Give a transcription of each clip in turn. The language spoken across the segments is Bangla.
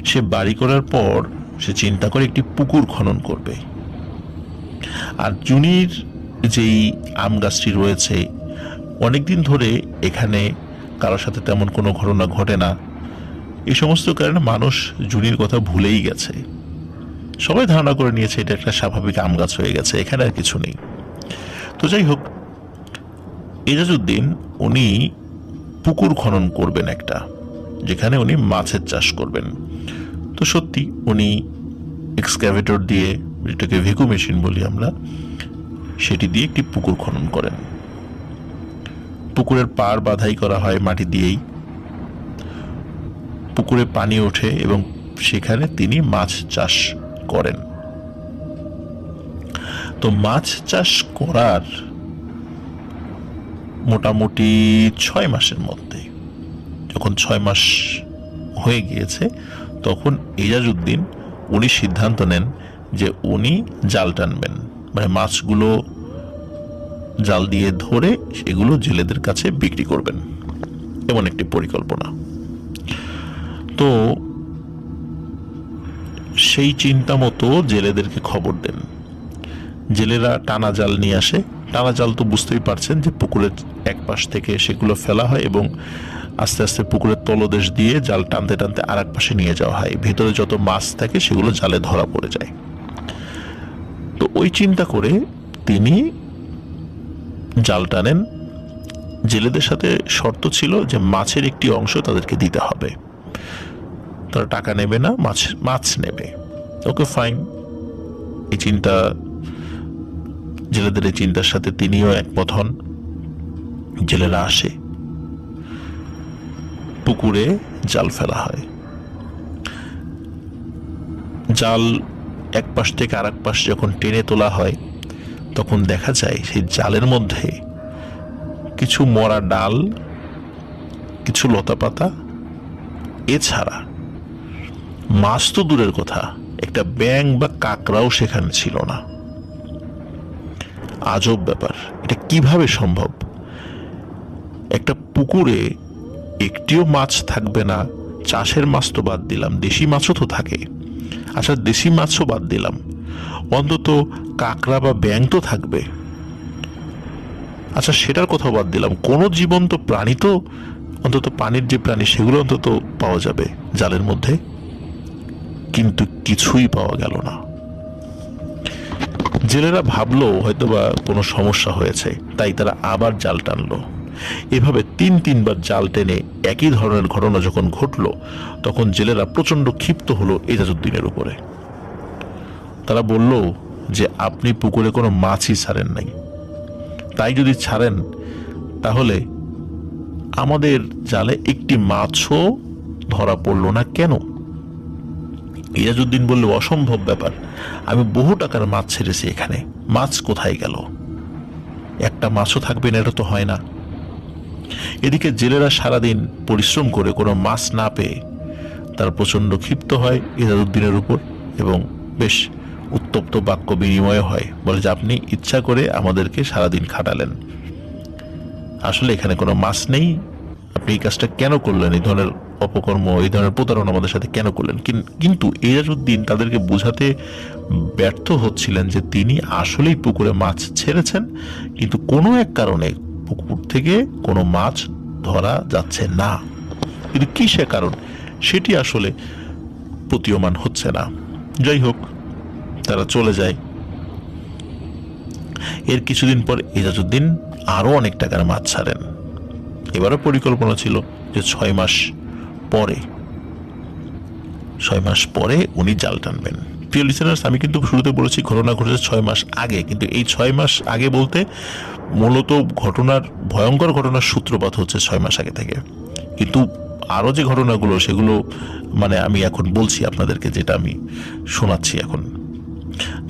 সে বাড়ি করার পর সে চিন্তা করে একটি পুকুর খনন করবে। আর জুনির যেই আম গাছটি রয়েছে, অনেকদিন ধরে এখানে কারোর সাথে তেমন কোনো ঘটনা ঘটে না। এই সমস্ত কারণে মানুষ জুনির কথা ভুলেই গেছে। সবাই ধারণা করে নিয়েছে এটা একটা স্বাভাবিক আম গাছ হয়ে গেছে, এখানে আর কিছু নেই। তো যাই হোক, এজাজউদ্দিন উনি পুকুর খনন করবেন একটা, যেখানে উনি মাছের চাষ করবেন। তো সত্যি উনি এক্সক্যাভেটর দিয়ে, যেটাকে ভেকু মেশিন বলি আমরা, সেটি দিয়ে একটি পুকুর খনন করেন। পুকুরের পাড় বাঁধাই করা হয় মাটি দিয়েই। পুকুরে পানি ওঠে এবং সেখানে তিনি মাছ চাষ করেন। তো মাছ চাষ করার মোটামুটি 6 মাসের মধ্যে, যখন 6 মাস হয়ে গিয়েছে, তখন এজাজউদ্দিন উনি সিদ্ধান্ত নেন যে উনি জাল টানবেন, মানে মাছগুলো জাল দিয়ে ধরে সেগুলো জেলেদের কাছে বিক্রি করবেন, এমন একটি পরিকল্পনা। তো সেই চিন্তা মতো জেলেদেরকে খবর দেন। জেলেরা টানা জাল নিয়ে আসে। টানা জাল তো বুঝতেই পারছেন যে পুকুরের এক পাশ থেকে সেগুলো ফেলা হয় এবং আস্তে আস্তে পুকুরের তলদেশ দিয়ে জাল টানতে টানতে আর এক পাশে নিয়ে যাওয়া হয়। ভেতরে যত মাছ থাকে সেগুলো জালে ধরা পড়ে যায়। তো ওই চিন্তা করে তিনি জাল টানেন। জেলেদের সাথে শর্ত ছিল যে মাছের একটি অংশ তাদেরকে দিতে হবে, তারা টাকা নেবে না, মাছ নেবে। ওকে, ফাইন। এই চিন্তা, জেলেদের এই চিন্তার সাথে তিনিও একমত হন। জেলেরা আসে, পুকুরে জাল ফেলা হয়। জাল এক পাশ থেকে আর এক পাশ যখন টেনে তোলা হয়, তখন দেখা যায় সেই জালের মধ্যে কিছু মরা ডাল, কিছু লতাপাতা, এছাড়া মাছ তো দূরের কথা, একটা ব্যাঙ বা কাকড়াও সেখানে ছিল না। আজব ব্যাপার, এটা কিভাবে সম্ভব? একটা পুকুরে একটিও মাছ থাকবে না, চাষের মাছ তো বাদ দিলাম, দেশি মাছও তো থাকে। আচ্ছা, দেশি মাছও বাদ দিলাম, অন্তত কাকড়া বা ব্যাঙ তো থাকবে। আচ্ছা, সেটার কথা বাদ দিলাম, কোনো জীবন্ত প্রাণী তো, অন্তত পানির যে প্রাণী সেগুলো অন্তত পাওয়া যাবে জালের মধ্যে। কিন্তু কিছুই পাওয়া গেল না। জেলেরা ভাবলো হয়তোবা কোনো সমস্যা হয়েছে, তাই তারা আবার জাল টানলো। এভাবে 3-3বার জাল টেনে একই ধরনের ঘটনা যখন ঘটলো, তখন জেলেরা প্রচন্ড ক্ষিপ্ত হলো এজাজউদ্দিনের উপরে। তারা বলল যে আপনি পুকুরে কোনো মাছই ছাড়েন নাই, তাই যদি ছাড়েন তাহলে আমাদের জালে একটি মাছও ধরা পড়লো না কেন? এজাজউদ্দিন বলল, অসম্ভব ব্যাপার, আমি বহু টাকার মাছ ছেড়েছি এখানে, মাছ কোথায় গেল? একটা মাছও থাকবে না, এটা তো হয় না। এদিকে জেলেরা সারাদিন পরিশ্রম করে কোনো মাছ না পেয়ে তারা প্রচন্ড ক্ষিপ্ত হয় এজাজউদ্দিনের উপর এবং বেশ উত্তপ্ত বাক্য বিনিময় হয়। বলে যে আপনি ইচ্ছা করে আমাদেরকে সারাদিন খাটালেন, আসলে এখানে কোনো মাছ নেই, আপনি এই কাজটা কেন করলেন? এই ধরনের অপকর্ম, এই ধরনের প্রতারণা আমাদের সাথে কেন করলেন? কিন্তু এজাজউদ্দিন তাদেরকে বোঝাতে ব্যর্থ হচ্ছিলেন যে তিনি আসলেই পুকুরে মাছ ছেড়েছেন, কিন্তু কোনো এক কারণে পুকুর থেকে কোনো মাছ ধরা যাচ্ছে না। কিন্তু কি সে কারণ, সেটি আসলে প্রতীয়মান হচ্ছে না। যাই হোক, তারা চলে যায়। এর কিছুদিন পর এজাজউদ্দিন আরো অনেক টাকার মাছ ছাড়েন। এবারও পরিকল্পনা ছিল যে 6 মাস পরে উনি জাল টানবেন। প্রিয় লিসেনার্স, আমি কিন্তু শুরুতে বলেছি ঘটনা ঘটেছে 6 মাস আগে, কিন্তু এই 6 মাস আগে বলতে মূলত ভয়ঙ্কর ঘটনার সূত্রপাত হচ্ছে 6 মাস আগে থেকে। কিন্তু আরো যে ঘটনাগুলো সেগুলো মানে আমি এখন বলছি আপনাদেরকে, যেটা আমি শোনাচ্ছি এখন।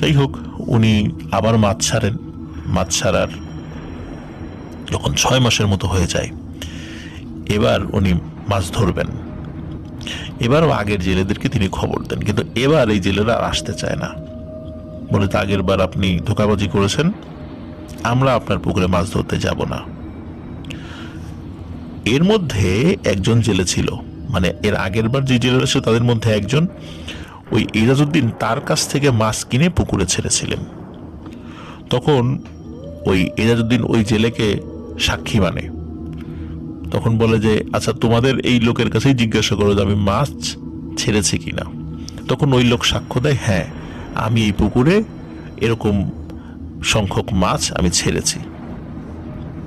যাই হোক, উনি আবার মাছ ছাড়েন। মাছ ছাড়ার যখন 6 মাসের মতো হয়ে যায়, এবার উনি মাছ ধরবেন। এবারও আগের জেলেদেরকে তিনি খবর দেন, কিন্তু এবার এই জেলেরা আসতে চায় না। বলে, আগের বার আপনি ধোঁকাবাজি করেছেন, আমরা আপনার পুকুরে মাছ ধরতে যাব না। এর মধ্যে একজন জেলে ছিল, মানে এর আগের বার যে জেলেরা ছিল তাদের মধ্যে একজন ওই এজাজউদ্দিন তার কাছ থেকে মাছ কিনে পুকুরে ছেড়েছিলেন। তখন ওই এজাজউদ্দিন ওই জেলেকে সাক্ষী মানে, তখন বলে যে আচ্ছা তোমাদের এই লোকের কাছেই জিজ্ঞাসা করো যে আমি মাছ ছেড়েছি কিনা। তখন ওই লোক সাক্ষ্য দেয়, হ্যাঁ আমি এই পুকুরে এরকম সংখ্যক মাছ আমি ছেড়েছি।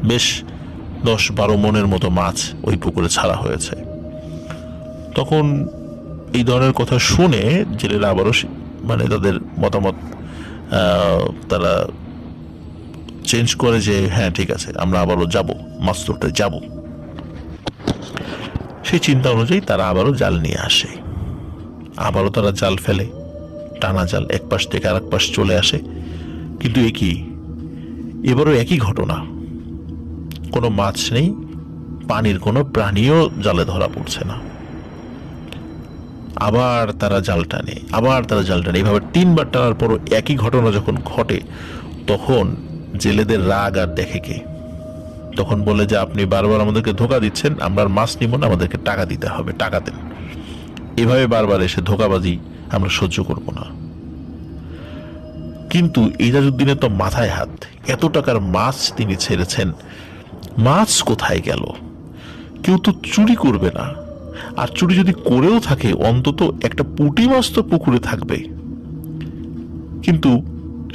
বেশ 10-12 মনের মতো মাছ ওই পুকুরে ছাড়া হয়েছে। তখন এই ধরনের কথা শুনে জেলেরা আবারও মানে তাদের মতামত তারা চেঞ্জ করে যে হ্যাঁ ঠিক আছে আমরা আবারও যাব, মাছ ধরতে যাব। সেই চিন্তা অনুযায়ী তারা আবারও জাল নিয়ে আসে, আবারও তারা জাল ফেলে, টানা জাল এক পাশ থেকে আরেক পাশ চলে আসে। কিন্তু এবারও একই ঘটনা, কোনো মাছ নেই, পানির কোনো প্রাণীও জালে ধরা পড়ছে না। আবার তারা জাল টানে, আবার তারা জাল টানে, এইভাবে 3বার টানার পরও একই ঘটনা যখন ঘটে, তখন জেলেদের রাগ আর দেখে কে। তখন বলে যে আপনি বারবার আমাদেরকে ধোকা দিচ্ছেন, আমরা মাছ নিব না, আমাদেরকে টাকা দিতে হবে, টাকা দেন। এভাবে বারবার এসে ধোকাবাজি আমরা সহ্য করব না। কিন্তু এজাজউদ্দিনের তো মাথায় হাত, এত টাকার মাছ তিনি ছেড়েছেন, মাছ কোথায় গেল? কেউ তো চুরি করবে না, আর চুরি যদি করেও থাকে অন্তত একটা পুঁটি মাছ তো পুকুরে থাকবে। কিন্তু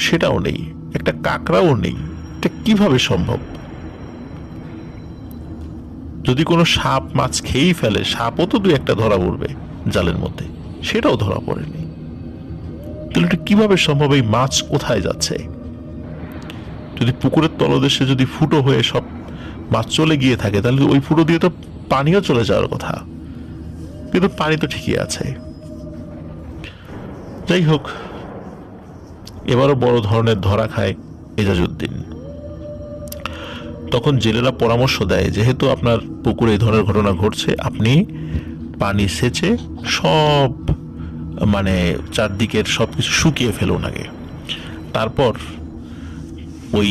সেটাও নেই, একটা কাঁকড়াও নেই। এটা কিভাবে সম্ভব? যদি কোনো সাপ মাছ খেয়েই ফেলে, সাপও তো 2-1টা ধরা পড়বে জালের মধ্যে, সেটাও ধরা পড়েনি। তাহলে এটা কিভাবে সম্ভব? এই মাছ কোথায় যাচ্ছে? যদি পুকুরের তলদেশে যদি ফুটো হয়ে সব মাছ চলে গিয়ে থাকে, তাহলে ওই ফুটো দিয়ে তো পানিও চলে যাওয়ার কথা, কিন্তু পানি তো ঠিকই আছে। যাই হোক, এবারও বড় ধরনের ধরা খায় এজাজউদ্দিন। তখন জেলেরা পরামর্শ দেয়, যেহেতু আপনার পুকুরে এই ধরনের ঘটনা ঘটছে, আপনি পানি সেচে সব মানে চারদিকের সবকিছু শুকিয়ে ফেলুন আগে, তারপর ওই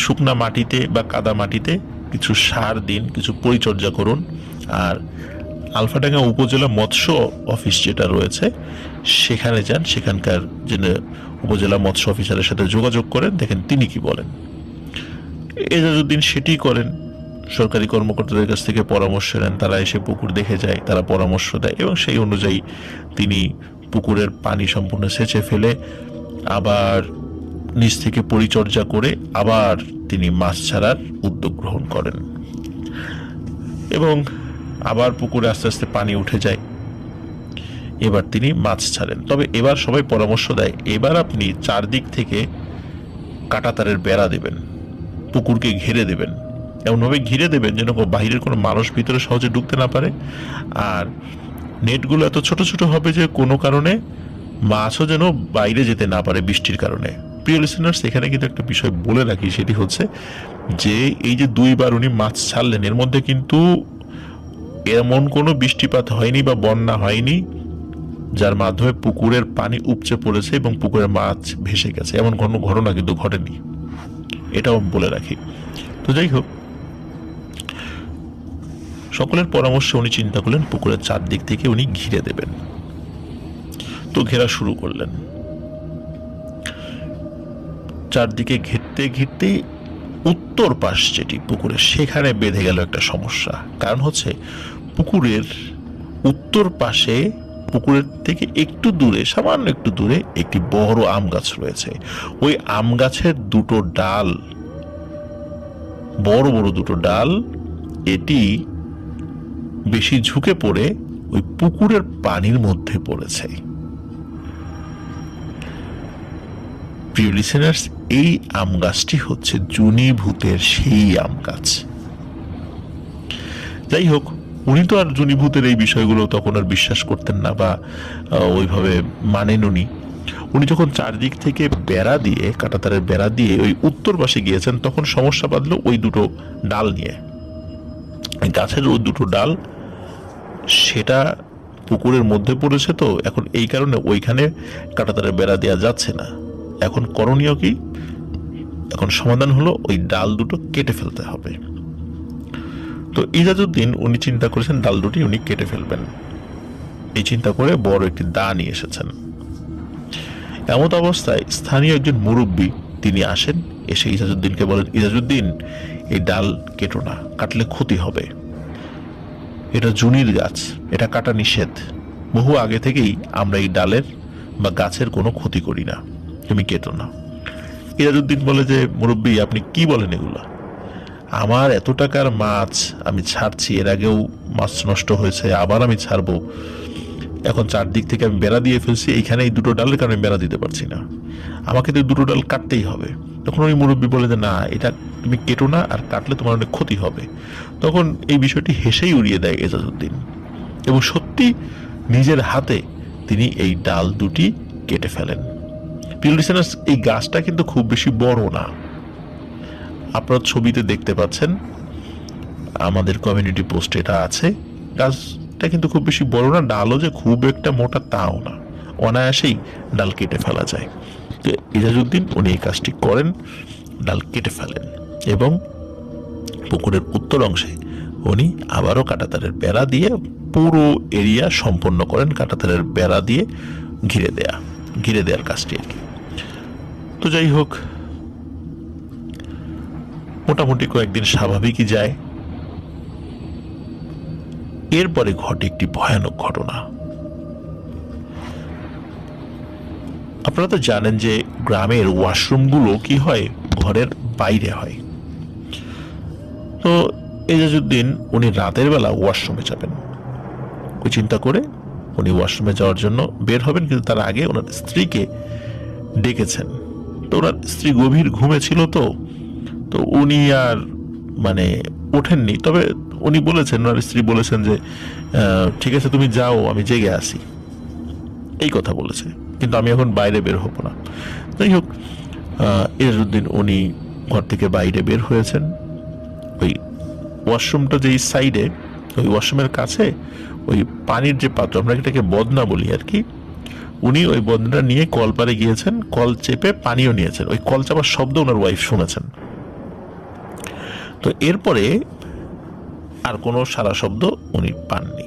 শুকনা মাটিতে বা কাদা মাটিতে কিছু সার দিন, কিছু পরিচর্যা করুন। আর আলফাডাঙ্গা উপজেলা মৎস্য অফিস যেটা রয়েছে সেখানে যান, সেখানকার যে উপজেলা মৎস্য অফিসারের সাথে যোগাযোগ করেন, দেখেন তিনি কি বলেন। এজাজউদ্দিন সেটি করেন, সরকারি কর্মকর্তাদের কাছ থেকে পরামর্শ নেন, তারা এসে পুকুর দেখে যায়, তারা পরামর্শ দেয়, এবং সেই অনুযায়ী তিনি পুকুরের পানি সম্পূর্ণ সেচে ফেলে আবার নিচ থেকে পরিচর্যা করে আবার তিনি মাছ ছাড়ার উদ্যোগ গ্রহণ করেন, এবং আবার পুকুরে আস্তে আস্তে পানি উঠে যায়। এবার তিনি মাছ ছাড়েন, তবে এবার সবাই পরামর্শ দেয় এবার আপনি চারদিক থেকে কাঁটাতারের বেড়া দেবেন, পুকুরকে ঘিরে দেবেন, এমনভাবে ঘিরে দেবেন যেন বাহিরের কোনো মানুষ ভিতরে সহজে ঢুকতে না পারে। আর নেটগুলো এত ছোট ছোট হবে যে কোনো কারণে মাছও যেন বাইরে যেতে না পারে বৃষ্টির কারণে। প্রিয় লিসেনার্স, এখানে কিন্তু একটা বিষয় বলে রাখি, সেটি হচ্ছে যে এই যে 2বার উনি মাছ ছাড়লেন, এর মধ্যে কিন্তু এমন কোনো বৃষ্টিপাত হয়নি বা বন্যা হয়নি যার মাধ্যমে পুকুরের পানি উপচে পড়েছে এবং পুকুরের মাছ ভেসে গেছে, এমন কোনো ঘটনা কিন্তু ঘটেনি, এটাও বলে রাখি। তো যাই হোক, সকলের পরামর্শে উনি চিন্তা করলেন পুকুরের চারদিক থেকে উনি ঘিরে দেবেন। তো ঘেরা শুরু করলেন, চারদিকে ঘিরতে ঘিরতে উত্তর পাশ যেটি পুকুরের, সেখানে বেঁধে গেল একটা সমস্যা। কারণ হচ্ছে পুকুরের উত্তর পাশে, পুকুরের থেকে একটু দূরে, সামান্য একটু দূরে একটি বড় আম গাছ রয়েছে। ওই আম গাছের 2টো ডাল, বড় বড় 2টো ডাল, এটি বেশি ঝুঁকে পড়ে ওই পুকুরের পানির মধ্যে পড়েছে। প্রিয় লিসেনার্স, এই আম গাছটি হচ্ছে জুনিভূতের সেই আম গাছ। যাই হোক, উনি তো আর জুনিভূতের এই বিষয়গুলো তখন আর বিশ্বাস করতেন না বা ওইভাবে মানেন উনি। উনি যখন চারদিক থেকে বেড়া দিয়ে, কাঁটাতারের বেড়া দিয়ে ওই উত্তর পাশে গিয়েছেন, তখন সমস্যা বাঁধলো ওই 2টো ডাল নিয়ে। গাছের ওই 2টো ডাল সেটা পুকুরের মধ্যে পড়েছে, তো এখন এই কারণে ওইখানে কাঁটাতারের বেড়া দেওয়া যাচ্ছে না। এখন করণীয় কি? এখন সমাধান হলো ওই ডাল 2টো কেটে ফেলতে হবে। তো ইজাজউদ্দিন উনি চিন্তা করেছেন ডাল দুটি উনি কেটে ফেলবেন। এই চিন্তা করে বড় একটি দা নিয়ে এসেছেন। এমত অবস্থায় স্থানীয় একজন মুরব্বী তিনি আসেন, এসে ইজাজউদ্দিনকে বলেন, ইজাজউদ্দিন এই ডাল কেটো না, কাটলে ক্ষতি হবে, এটা জুনির গাছ, এটা কাটা নিষেধ, বহু আগে থেকেই আমরা এই ডালের বা গাছের কোনো ক্ষতি করি না, তুমি কেটো না। ইজাজউদ্দিন বলে যে মুরব্বী আপনি কি বলেন এগুলা, আমার এত টাকার মাছ আমি ছাড়ছি, এর আগেও মাছ নষ্ট হয়েছে, আবার আমি ছাড়বো, এখন চারদিক থেকে আমি বেড়া দিয়ে ফেলছি, এইখানে এই দুটো ডালের কারণে বেড়া দিতে পারছি না, আমাকে তো দুটো ডাল কাটতেই হবে। তখন ওই মুরব্বী বলে যে না, এটা তুমি কেটো না, আর কাটলে তোমার অনেক ক্ষতি হবে। তখন এই বিষয়টি হেসেই উড়িয়ে দেয় ইজাজউদ্দিন, এবং সত্যি নিজের হাতে তিনি এই ডাল দুটি কেটে ফেলেন। প্রিয় লিসেনার্স, এই গাছটা কিন্তু খুব বেশি বড় না, আপনারা ছবিতে দেখতে পাচ্ছেন, আমাদের কমিউনিটি পোস্টে এটা আছে। গাছটা কিন্তু খুব বেশি বড় না, ডালও যে খুব একটা মোটা তাও না, অনায়াসেই ডাল কেটে ফেলা যায়। তো ইজাজউদ্দিন উনি এই কাজটি করেন, ডাল কেটে ফেলেন এবং পুকুরের উত্তর অংশে উনি আবারও কাঁটাতারের বেড়া দিয়ে পুরো এরিয়া সম্পন্ন করেন, কাঁটাতারের বেড়া দিয়ে ঘিরে দেওয়ার কাজটি আর কি। তো যাই হোক, মোটামুটি কয়েকদিন স্বাভাবিকই যায়। এরপরে ঘটে একটি ভয়ানক ঘটনা। আপনারা তো জানেন যে গ্রামের ওয়াশরুমগুলো কি হয়, ঘরের বাইরে হয়। তো ইজাজউদ্দিন উনি রাতের বেলা ওয়াশরুমে যাবেন, ওই চিন্তা করে উনি ওয়াশরুমে যাওয়ার জন্য বের হবেন, কিন্তু তার আগে ওনার স্ত্রীকে ডেকেছেন। তো ওনার স্ত্রী গভীর ঘুমে ছিল, তো উনি আর মানে ওঠেননি। তবে উনি বলেছেন, ওনার স্ত্রী বলেছেন যে ঠিক আছে তুমি যাও, আমি জেগে আসি, এই কথা বলেছে, কিন্তু আমি এখন বাইরে বের হব না। যাই হোক, ইজাজউদ্দিন উনি ঘর থেকে বাইরে বের হয়েছেন। ওই ওয়াশরুমটা যেই সাইডে, ওই ওয়াশরুমের কাছে ওই পানির যে পাত্র, আমরা এটাকে বদনা বলি আর কি, উনি ওই বদনাটা নিয়ে কল পারে গিয়েছেন, কল চেপে পানিও নিয়েছেন। ওই কল চাপার শব্দ ওনার ওয়াইফ শুনেছেন। তো এরপরে আর কোনো সারা শব্দ উনি পাননি।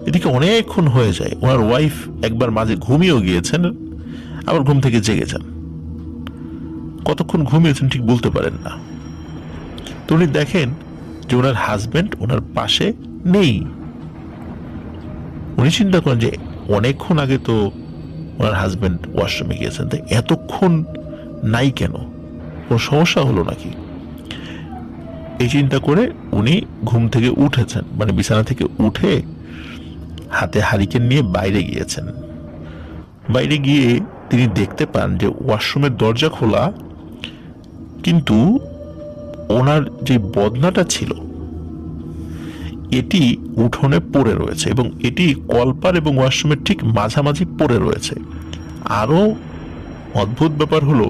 এদিকে অনেকক্ষণ হয়ে যায়, ওনার ওয়াইফ একবার মাঝে ঘুমিয়েও গিয়েছেন, আবার ঘুম থেকে জেগে যান। কতক্ষণ ঘুমিয়েছেন ঠিক বলতে পারেন না। তো উনি দেখেন যে ওনার হাজবেন্ড ওনার পাশে নেই। উনি চিন্তা করেন যে অনেকক্ষণ আগে তো ওনার হাজবেন্ড ওয়াশরুমে গিয়েছেন, তাই এতক্ষণ নাই কেন, কোনো সমস্যা হলো নাকি? এই চিন্তা করে উনি ঘুম থেকে উঠেছেন, মানে বিছানা থেকে উঠে হাতে হারিকেন নিয়ে বাইরে গিয়েছেন। বাইরে গিয়ে তিনি দেখতে পান যে ওয়াশরুমের দরজা খোলা, কিন্তু ওনার যে বদনাটা ছিল এটি উঠোনে পড়ে রয়েছে, এবং এটি কলপার এবং ওয়াশরুমের ঠিক মাঝামাঝি পড়ে রয়েছে। আরো অদ্ভুত ব্যাপার হলো,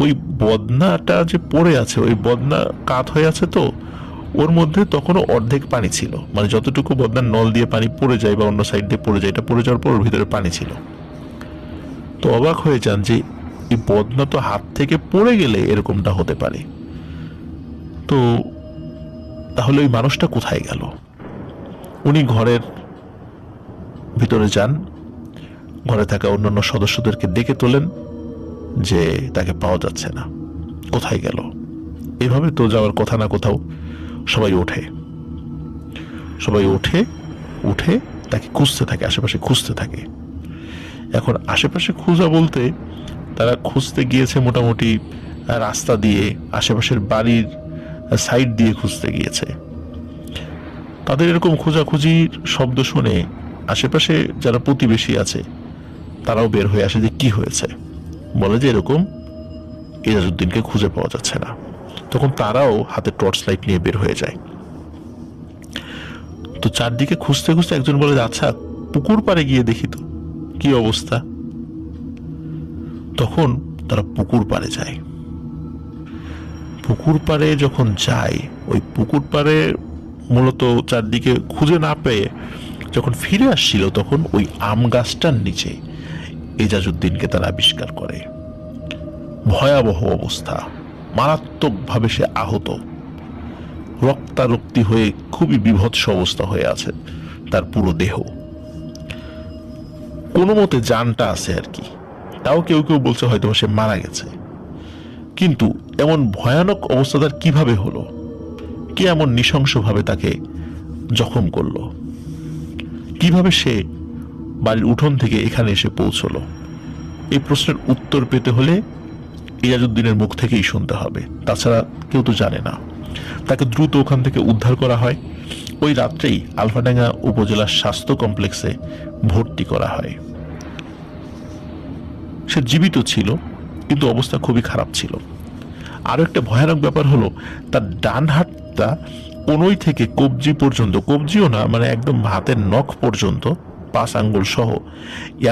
ওই বদনাটা যে পড়ে আছে, ওই বদনা কাত হয়ে আছে, তো ওর মধ্যে তখনও অর্ধেক পানি ছিল, মানে যতটুকু বদনার নল দিয়ে পানি পড়ে যায় বা অন্য সাইড দিয়ে পড়ে যায়, এটা পড়ে যাওয়ার পর ওর ভিতরে পানি ছিল। তো অবাক হয়ে যান যে এই বদনা তো হাত থেকে পড়ে গেলে এরকমটা হতে পারে, তো তাহলে ওই মানুষটা কোথায় গেল? উনি ঘরের ভিতরে যান, ঘরে থাকা অন্যান্য সদস্যদেরকে ডেকে তোলেন যে তাকে পাওয়া যাচ্ছে না, কোথায় গেল? এভাবে তো যাওয়ার কথা না কোথাও। সবাই উঠে তাকে খুঁজতে থাকে, আশেপাশে খুঁজতে থাকে। এখন আশেপাশে খোঁজা বলতে তারা খুঁজতে গিয়েছে মোটামুটি রাস্তা দিয়ে, আশেপাশের বাড়ির সাইড দিয়ে খুঁজতে গিয়েছে। তাদের এরকম খোঁজাখুঁজির শব্দ শুনে আশেপাশে যারা প্রতিবেশী আছে তারাও বের হয়ে আসে যে কি হয়েছে, বলে যে এরকম ইজাজউদ্দিনকে খুঁজে পাওয়া যাচ্ছে না। তখন তারাও হাতে টর্চ লাইট নিয়ে বের হয়ে যায়। তো চারদিকে খুঁজতে খুঁজতে একজন বলে, আচ্ছা পুকুর পাড়ে গিয়ে দেখি তো কি অবস্থা। তখন তারা পুকুর পাড়ে যায়। পুকুর পাড়ে যখন যায়, ওই পুকুর পাড়ে মূলত চারদিকে খুঁজে না পেয়ে যখন ফিরে আসছিল, তখন ওই আম গাছটার নিচে ইজাজউদ্দিনকে তারা আবিষ্কার করে। ভয়াবহ অবস্থা, মারাত্মকভাবে সে আহত। রক্তারক্তি হয়ে খুবই বীভৎস অবস্থা হয়ে আছে তার পুরো দেহ। কোনো মতে জানটা আছে আর কি, তাও কেউ কেউ বলছে হয়তো সে মারা গেছে। কিন্তু এমন ভয়ানক অবস্থা তার কিভাবে হলো? কে এমন নৃশংসভাবে তাকে জখম করলো? কিভাবে সে বাড়ির উঠোন থেকে এখানে এসে পৌঁছলো? এই প্রশ্নের উত্তর পেতে হলে ইজাজউদ্দিনের মুখ থেকেই শুনতে হবে, তাছাড়া কেউ তো জানে না। তাকে দ্রুত ওখান থেকে উদ্ধার করা হয়। ওই রাত্রেই আলফাডাঙ্গা উপজেলা স্বাস্থ্য কমপ্লেক্সে ভর্তি করা হয়। সে জীবিত ছিল, কিন্তু অবস্থা খুবই খারাপ ছিল। আরো একটা ভয়ানক ব্যাপার হলো, তার ডান হাতটা কনুই থেকে কবজি পর্যন্ত, কবজিও না মানে একদম হাতের নখ পর্যন্ত 5 আঙ্গুল সহ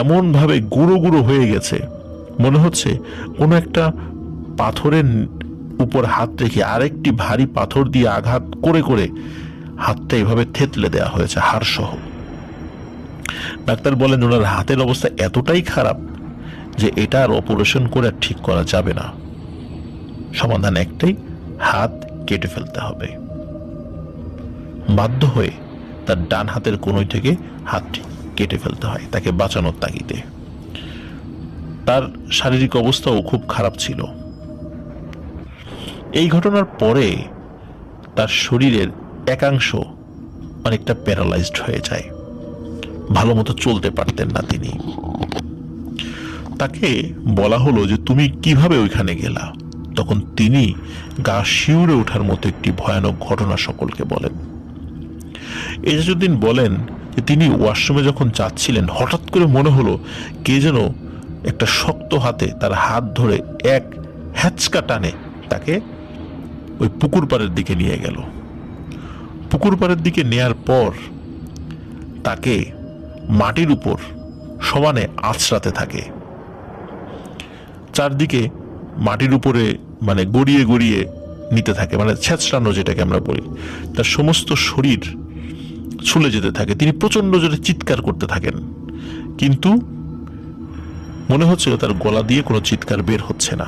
এমন ভাবে গুঁড়ো গুঁড়ো হয়ে গেছে, মনে হচ্ছে কোনো একটা পাথরের উপর হাত রেখে আরেকটি ভারী পাথর দিয়ে আঘাত করে করে হাতটা এভাবে থেতলে দেওয়া হয়েছে হাড় সহ। ডাক্তার বলেন ওনার হাতের অবস্থা এতটাই খারাপ যে এটা আর অপারেশন করে আর ঠিক করা যাবে না। সমাধান একটাই, হাত কেটে ফেলতে হবে। বাধ্য হয়ে তার ডান হাতের কনুই থেকে হাতটি কেটে ফেলতে হয় তাকে বাঁচানোর তাগিদে। তার শারীরিক অবস্থাও খুব খারাপ ছিল। এই ঘটনার পরে তার শরীরের একাংশ অনেকটা প্যারালাইজড হয়ে যায়, ভালো মতো চলতে পারতেন না তিনি। তাকে বলা হলো যে তুমি কিভাবে ওইখানে গেলা? তখন তিনি গা শিউরে ওঠার মতো একটি ভয়ানক ঘটনা সকলকে বলেন। এজাজউদ্দিন বলেন যে তিনি ওয়াশরুমে যখন যাচ্ছিলেন হঠাৎ করে মনে হলো কে যেন একটা শক্ত হাতে তার হাত ধরে এক হ্যাচকা টানে তাকে ওই পুকুর পাড়ের দিকে নিয়ে গেল। পুকুর পাড়ের দিকে নেয়ার পর তাকে মাটির উপর সমানে আছড়াতে থাকে। চারদিকে মাটির উপরে মানে গড়িয়ে গড়িয়ে নিতে থাকে, মানে ছেঁচড়ানো যেটাকে আমরা বলি। তার সমস্ত শরীর ছুলে যেতে থাকে, তিনি প্রচন্ড জোরে চিৎকার করতে থাকেন, কিন্তু মনে হচ্ছিল তার গলা দিয়ে কোনো চিৎকার বের হচ্ছে না।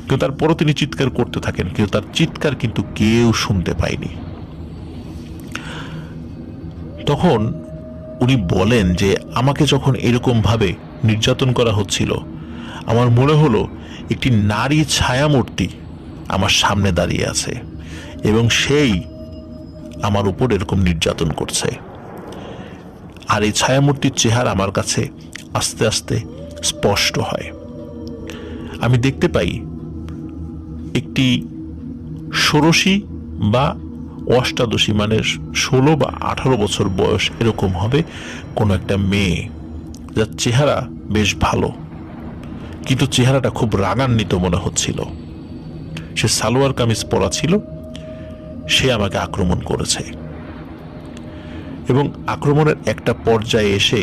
কিন্তু তারপরও তিনি চিৎকার করতে থাকেন, কিন্তু তার চিৎকার কিন্তু কেউ শুনতে পায়নি। তখন উনি বলেন যে আমাকে যখন এরকম ভাবে নির্যাতন করা হচ্ছিল, আমার মনে হলো একটি নারী ছায়ামূর্তি আমার সামনে দাঁড়িয়ে আছে এবং সেই আমার উপর এরকম নির্যাতন করছে। আর এই ছায়ামূর্তির চেহারা আমার কাছে আস্তে আস্তে স্পষ্ট হয়। আমি দেখতে পাই একটি ষোড়শী বা অষ্টাদশী, মানে 16 বা 18 বছর বয়স এরকম হবে কোনো একটা মেয়ে, যার চেহারা বেশ ভালো, কিন্তু চেহারাটা খুব রাগান্বিত মনে হচ্ছিল। সে সালোয়ার কামিজ পরা ছিল। সে আমাকে আক্রমণ করেছে এবং আক্রমণের একটা পর্যায়ে এসে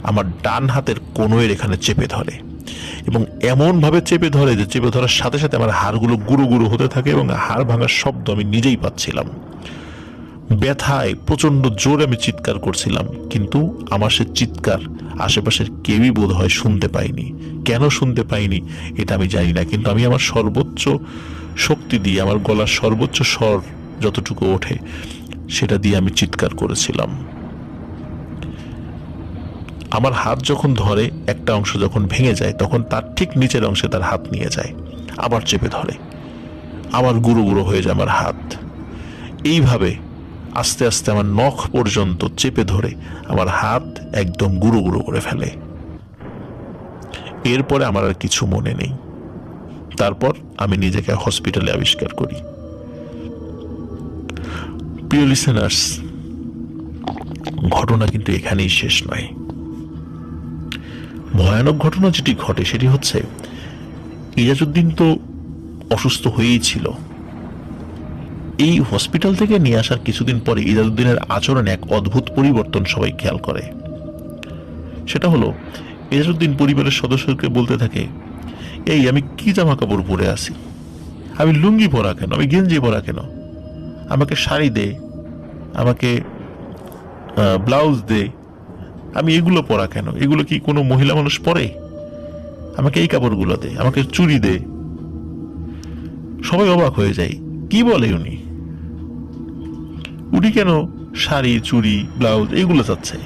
আমার ডান হাতের কনুইয়ের এখানে চেপে ধরে এবং এমন ভাবে চেপে ধরে যে চেপে ধরার সাথে সাথে আমার হাড়গুলো গুঁড়ো গুঁড়ো হতে থাকে এবং হাড় ভাঙার শব্দ আমি নিজেই পাচ্ছিলাম। ব্যথায় প্রচন্ড জোরে আমি চিৎকার করছিলাম, কিন্তু আমার সে চিৎকার আশেপাশের কেউই বোধ হয় শুনতে পাইনি। কেন শুনতে পাইনি এটা আমি জানি না, কিন্তু আমি আমার সর্বোচ্চ শক্তি দিয়ে, আমার গলার সর্বোচ্চ স্বর যতটুকু ওঠে সেটা দিয়ে আমি চিৎকার করেছিলাম। আমার হাত যখন ধরে, একটা অংশ যখন ভেঙে যায়, তখন তার ঠিক নিচের অংশে তার হাত নিয়ে যায়, আবার চেপে ধরে, আবার গুঁড়ো গুঁড়ো হয়ে যায় আমার হাত। এইভাবে আস্তে আস্তে আমার নখ পর্যন্ত চেপে ধরে আমার হাত একদম গুঁড়ো গুঁড়ো করে ফেলে। এরপরে আমার আর কিছু মনে নেই। তারপর আমি নিজেকে হসপিটালে আবিষ্কার করি। প্রিয় লিসেনার্স, ঘটনা কিন্তু এখানেই শেষ নয়। ভয়ানক ঘটনা যেটি ঘটে সেটি হচ্ছে, ইজাজউদ্দিন তো অসুস্থ হয়েই ছিল। এই হসপিটাল থেকে নিয়ে আসার কিছুদিন পরে ইজাজউদ্দিনের আচরণে এক অদ্ভুত পরিবর্তন সবাই খেয়াল করে। সেটা হলো, ইজাজউদ্দিন পরিবারের সদস্যকে বলতে থাকে, এই আমি কি জামা কাপড় পরে আছি, আমি লুঙ্গি পরা কেন, আমি গেঞ্জি পরা কেন, আমাকে শাড়ি দে, আমাকে ব্লাউজ দে, আমি এগুলো পরা কেন, এগুলো কি কোনো মহিলা মানুষ পরে, আমাকে এই কাপড়গুলো দে, আমাকে চুড়ি দে। সবাই অবাক হয়ে যায়, কি বলে উনি, উনি কেন শাড়ি, চুড়ি, ব্লাউজ এগুলো চাচ্ছে?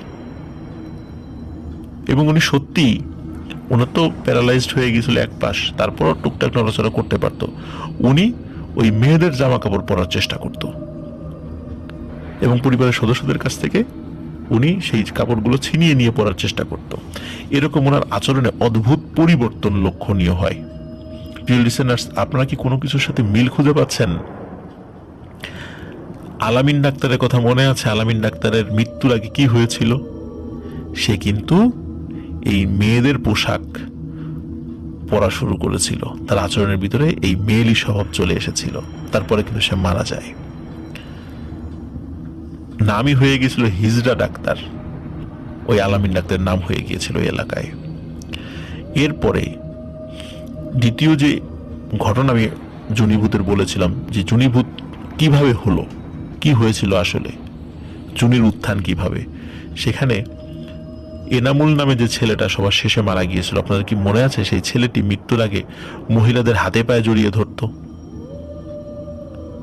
এবং উনি সত্যি, ওনার তো প্যারালাইজড হয়ে গেছিল এক পাশ, তারপরও টুকটাক নড়াচড়া করতে পারত। উনি ওই মেয়েদের জামা কাপড় পরার চেষ্টা করত এবং পরিবারের সদস্যদের কাছ থেকে উনি সেই কাপড়গুলো ছিনিয়ে নিয়ে পরার চেষ্টা করত। এরকম ওনার আচরণে অদ্ভুত পরিবর্তন লক্ষণীয় হয়। প্রিয় লিসেনার্স, আপনারা কি কোনো কিছুর সাথে মিল খুঁজে পাচ্ছেন? আলামিন ডাক্তারের কথা মনে আছে? আলামিন ডাক্তারের মৃত্যুর আগে কি হয়েছিল? সে কিন্তু এই মেয়েদের পোশাক পরা শুরু করেছিল, তার আচরণের ভিতরে এই মেয়েলি স্বভাব চলে এসেছিল। তারপরে কিন্তু সে মারা যায়। নামই হয়ে গিয়েছিল হিজড়া ডাক্তার, ওই আলামিন ডাক্তারের নাম হয়ে গিয়েছিল ওই এলাকায়। এরপরে দ্বিতীয় যে ঘটনা আমি জুনিভূতের বলেছিলাম, যে জুনিভূত কিভাবে হলো, কি হয়েছিল আসলে, জুনির উত্থান কিভাবে, সেখানে এনামুল নামে যে ছেলেটা সবার শেষে মারা গিয়েছিল, আপনাদের কি মনে আছে? সেই ছেলেটি মৃত্যুর আগে মহিলাদের হাতে পায়ে জড়িয়ে ধরত,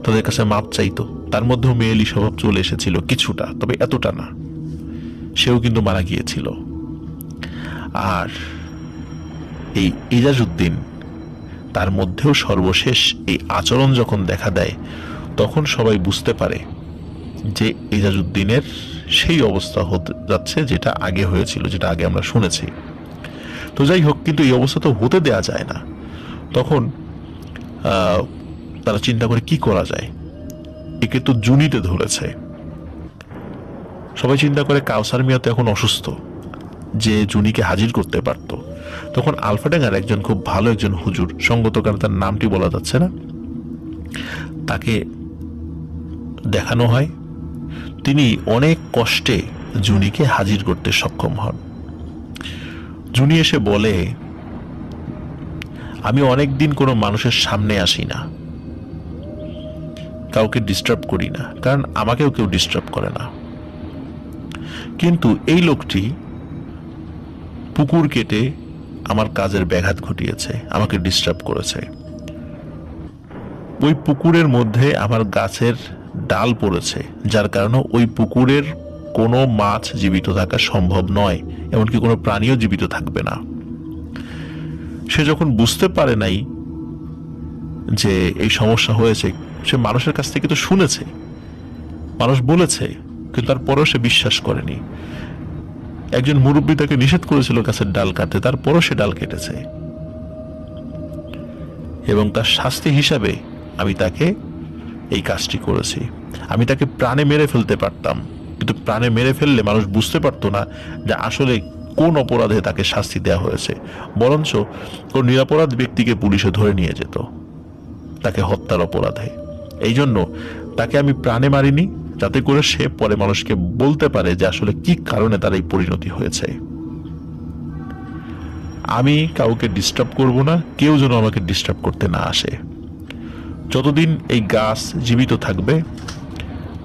তাদের কাছে মাপ চাইতো। তার মধ্যেও মেয়েলি স্বভাব চলে এসেছিল কিছুটা, তবে এতটা না। সেও কিন্তু মারা গিয়েছিল। আর এই এজাজউদ্দিন, তার মধ্যেও সর্বশেষ এই আচরণ যখন দেখা দেয়, তখন সবাই বুঝতে পারে যে এজাজউদ্দিনের সেই অবস্থা হতে যাচ্ছে যেটা আগে হয়েছিল, যেটা আগে আমরা শুনেছি। তো যাই হোক, কিন্তু এই অবস্থা তো হতে দেয়া যায় না। তখন তারা চিন্তা করে কি করা যায়। একে তো জুনিতে ধরেছে। সবাই চিন্তা করে কাউসার মিয়া তো এখন অসুস্থ, যে জুনিকে হাজির করতে পারত। তখন আলফাডাঙ্গার একজন খুব ভালো একজন হুজুর, সঙ্গত কারণ তার নামটি বলা যাচ্ছে না, তাকে দেখানো হয়। তিনি অনেক কষ্টে জুনিকে হাজির করতে সক্ষম হন। জুনি এসে বলে, আমি অনেক দিন কোনো মানুষের সামনে আসি না, কাউকে ডিস্টার্ব করি না, কারণ আমাকেও কেউ ডিস্টার্ব করে না। কিন্তু এই লোকটি পুকুর কেটে আমার কাজের ব্যাঘাত ঘটিয়েছে, আমাকে ডিস্টার্ব করেছে। ওই পুকুরের মধ্যে আমার গাছের ডাল পড়েছে, যার কারণে ওই পুকুরের কোনো মাছ জীবিত থাকা সম্ভব নয়, এমনকি কোনো প্রাণীও জীবিত থাকবে না। সে যখন বুঝতে পারে নাই যে এই সমস্যা হয়েছে, সে মানুষের কাছ থেকে তো শুনেছে, মানুষ বলেছে, কিন্তু তারপরেও সে বিশ্বাস করেনি। একজন মুরব্বী তাকে নিষেধ করেছিল গাছের ডাল কাটতে, তারপরও সে ডাল কেটেছে। এবং তার শাস্তি হিসাবে আমি তাকে এই কাজটি করেছি। আমি তাকে প্রাণে মেরে ফেলতে পারতাম, কিন্তু প্রাণে মেরে ফেললে মানুষ বুঝতে পারতো না যে আসলে কোন অপরাধে তাকে শাস্তি দেওয়া হয়েছে। বরঞ্চ কোন নিরপরাধ ব্যক্তিকে পুলিশে ধরে নিয়ে যেত তাকে হত্যার অপরাধে। এই জন্য তাকে আমি প্রাণে মারিনি, যাতে করে সে পরে মানুষকে বলতে পারে যে আসলে কি কারণে তার এই পরিণতি হয়েছে। আমি কাউকে ডিস্টার্ব করব না, কেউ যেন আমাকে ডিস্টার্ব করতে না আসে। যতদিন এই গাছ জীবিত থাকবে,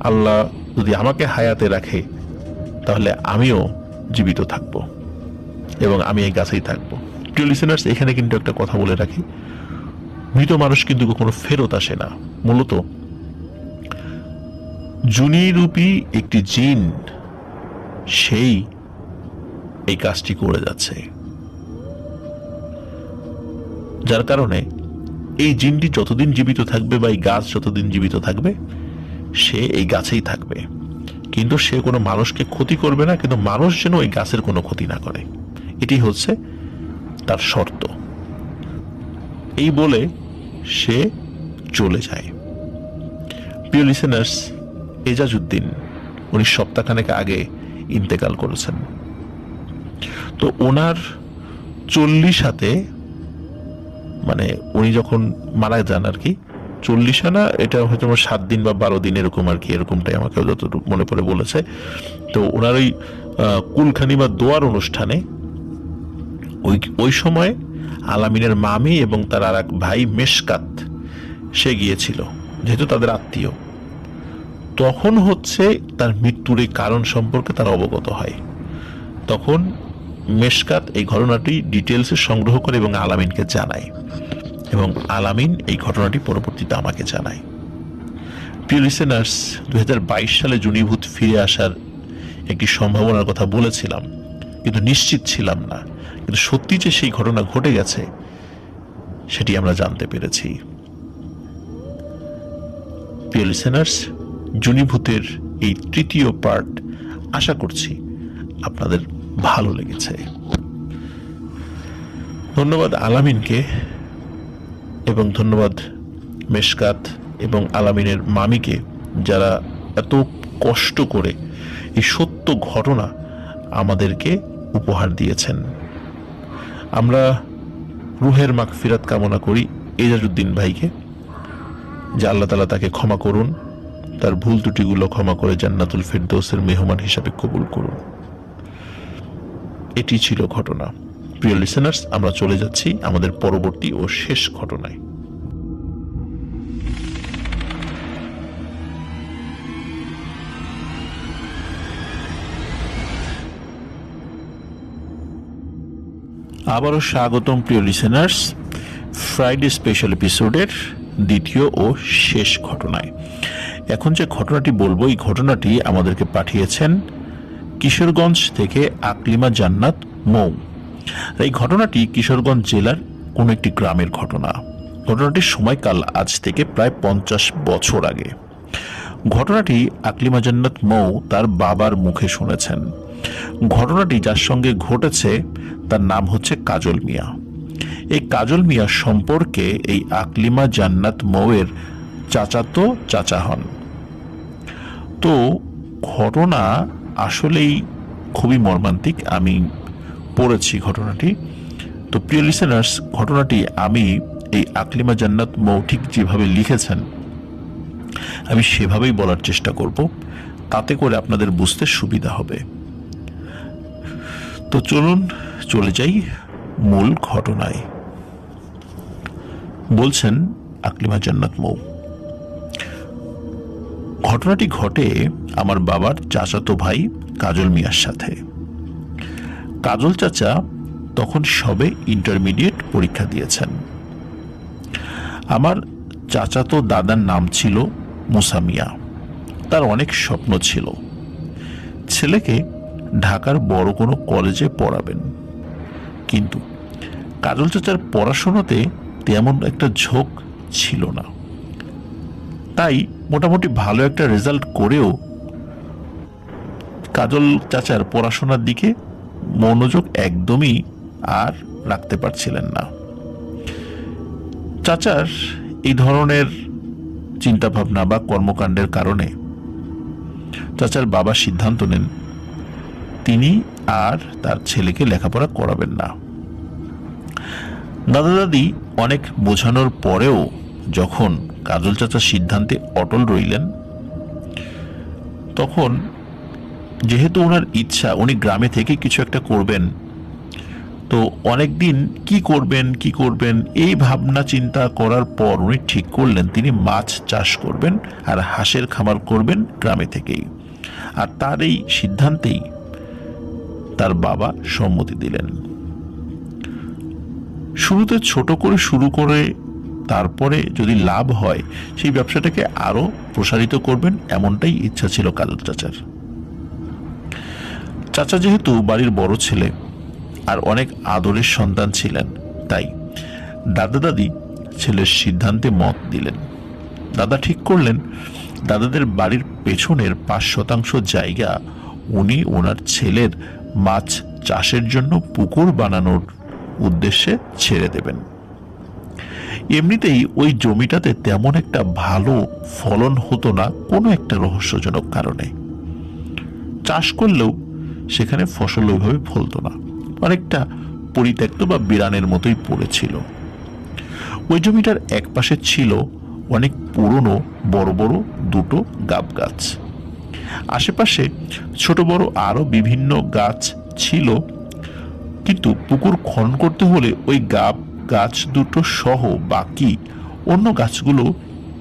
আল্লাহ যদি আমাকে হায়াতে রাখে, তাহলে আমিও জীবিত থাকব এবং আমি এই গাছেই থাকবো। প্রিয় লিসেনার্স, এখানে কিন্তু একটা কথা বলে রাখি, মৃত মানুষ কিন্তু কখনো ফেরত আসে না। মূলত জুনিরূপী একটি জিন সেই এই কাজটি করে যাচ্ছে, যার কারণে এই জিনটি যতদিন জীবিত থাকবে বা এই গাছ যতদিন জীবিত থাকবে, সে এই গাছেই থাকবে। কিন্তু সে কোনো মানুষকে ক্ষতি করবে না, কিন্তু মানুষ যেন ওই গাছের কোনো ক্ষতি না করে, এটি হচ্ছে তার শর্ত। এই বলে সে চলে যায়। প্রিয় লিসেনার্স, এজাজউদ্দিন উনি সপ্তাহখানেক আগে ইন্তেকাল করেছেন। তো ওনার 40 মানে উনি যখন মারা যান আর কি, 40 আনা, এটা হয়তো 7 দিন বা 12 দিন এরকম আর কি, এরকমটাই আমাকে যতটুকু মনে পড়ে বলেছে। তো ওনার ওই কুলখানি বা দোয়ার অনুষ্ঠানে ওই সময় আলামিনের মামি এবং তার আর এক ভাই মেশকাত সে গিয়েছিল, যেহেতু তাদের আত্মীয়। তখন হচ্ছে তার মৃত্যুর এই কারণ সম্পর্কে তারা অবগত হয়। তখন মেশকাত এই ঘটনাটি ডিটেলসে সংগ্রহ করে এবং আলামিনকে জানায়, এবং আলামিন এই ঘটনাটি পরবর্তীতে আমাকে জানায়। প্রিয় লিসেনার্স, 2022 সালে জুনিভূত ফিরে আসার একটি সম্ভাবনার কথা বলেছিলাম, কিন্তু নিশ্চিত ছিলাম না। কিন্তু সত্যি যে সেই ঘটনা ঘটে গেছে সেটি আমরা জানতে পেরেছি। প্রিয় লিসেনার্স, জুনিভূতের এই তৃতীয় পার্ট আশা করছি আপনাদের ভালো লেগেছে। ধন্যবাদ আলামিনকে, এবং ধন্যবাদ মেশকাত এবং আলামিনের মামিকে, যারা এত কষ্ট করে এই সত্য ঘটনা আমাদেরকে উপহার দিয়েছেন। আমরা রুহের মাগফিরাত কামনা করি এজাজউদ্দিন ভাইকে, যে আল্লাহ তাআলা তাকে ক্ষমা করুন, তার ভুল ত্রুটিগুলো ক্ষমা করে জান্নাতুল ফেরদৌসের মেহমান হিসাবে কবুল করুন। এটি ছিল ঘটনা। প্রিয় লিসেনার্স, আমরা চলে যাচ্ছি আমাদের পরবর্তী ও শেষ ঘটনায়। আবারও স্বাগতম প্রিয় লিসেনার্স, ফ্রাইডে স্পেশাল এপিসোডের দ্বিতীয় ও শেষ ঘটনায়। এখন যে ঘটনাটি বলবো, এই ঘটনাটি আমাদেরকে পাঠিয়েছেন কিশোরগঞ্জ থেকে আকলিমা জান্নাত মৌ। এই ঘটনাটি কিশোরগঞ্জ জেলার কোন একটি গ্রামের ঘটনা। ঘটনাটির সময়কাল আজ থেকে প্রায় 50 বছর আগে। ঘটনাটি আকলিমা জান্নাত মৌ তার বাবার মুখে শুনেছেন। ঘটনাটি যার সঙ্গে ঘটেছে তার নাম হচ্ছে কাজল মিয়া। এই কাজল মিয়া সম্পর্কে এই আকলিমা জান্নাত মৌয়ের চাচাতো চাচা হন। তো ঘটনা আসলেই খুবই মর্মান্তিক। আমি পড়েছি ঘটনাটি। তো প্রিয় লিসেনার্স, ঘটনাটি আমি এই আকলিমা জান্নাত মৌ ঠিক যেভাবে লিখেছেন আমি সেভাবেই বলার চেষ্টা করব, তাতে করে আপনাদের বুঝতে সুবিধা হবে। তো চলুন চলে যাই মূল ঘটনায়। বলছেন আকলিমা জান্নাত মৌ, ঘটনাটি ঘটে আমার বাবার চাচাতো ভাই কাজল মিয়ার সাথে। কাজল চাচা তখন সবে ইন্টারমিডিয়েট পরীক্ষা দিয়েছেন। আমার চাচাতো দাদার নাম ছিল মুসা মিয়া। তার অনেক স্বপ্ন ছিল, ছেলেকে ঢাকার বড় কোনো কলেজে পড়াবেন। কিন্তু কাজল চাচার পড়াশোনাতে তেমন একটা ঝোঁক ছিল না। তাই মোটামুটি ভালো একটা রেজাল্ট করেও কাজল চাচার পড়াশোনার দিকে মনোযোগ একদমই আর রাখতে পারছিলেন না। চাচার এই ধরনের চিন্তাভাবনা বা কর্মকাণ্ডের কারণে চাচার বাবা সিদ্ধান্ত নেন তিনি আর তার ছেলেকে লেখাপড়া করাবেন না। দাদা দাদি অনেক বোঝানোর পরেও যখন কাজল চাচার সিদ্ধান্তে অটল রইলেন, তখন যেহেতু ওনার ইচ্ছা উনি গ্রামে থেকে কিছু একটা করবেন, তো অনেকদিন কি করবেন এই ভাবনা চিন্তা করার পর উনি ঠিক করলেন তিনি মাছ চাষ করবেন আর হাঁসের খামার করবেন গ্রামে থেকেই। আর তার এই সিদ্ধান্তেই তার বাবা সম্মতি দিলেন। শুরুতে ছোট করে শুরু করে তারপরে যদি লাভ হয় সেই ব্যবসাটাকে আরো প্রসারিত করবেন, এমনটাই ইচ্ছা ছিল কাজল চাচার। চাচা যেহেতু বাড়ির বড় ছেলে আর অনেক আদরের সন্তান ছিলেন, তাই দাদা দাদি ছেলের সিদ্ধান্তে মত দিলেন। দাদা ঠিক করলেন দাদাদের বাড়ির পেছনের 5% জায়গা উনি ওনার ছেলের মাছ চাষের জন্য পুকুর বানানোর উদ্দেশ্যে ছেড়ে দেবেন। এমনিতেই ওই জমিটাতে তেমন একটা ভালো ফলন হতো না কোনো একটা রহস্যজনক কারণে। চাষ করলেও সেখানে ফসল ওইভাবে ফলতো না, অনেকটা পরিত্যক্ত বা বিরানের মতোই পড়েছিল। ওই জমিটার এক পাশে ছিল অনেক পুরনো বড় বড় দুটো গাব গাছ। আশেপাশে ছোট বড় আরো বিভিন্ন গাছ ছিল, কিন্তু পুকুর খনন করতে হলে ওই গাব গাছ দুটো সহ বাকি অন্য গাছগুলো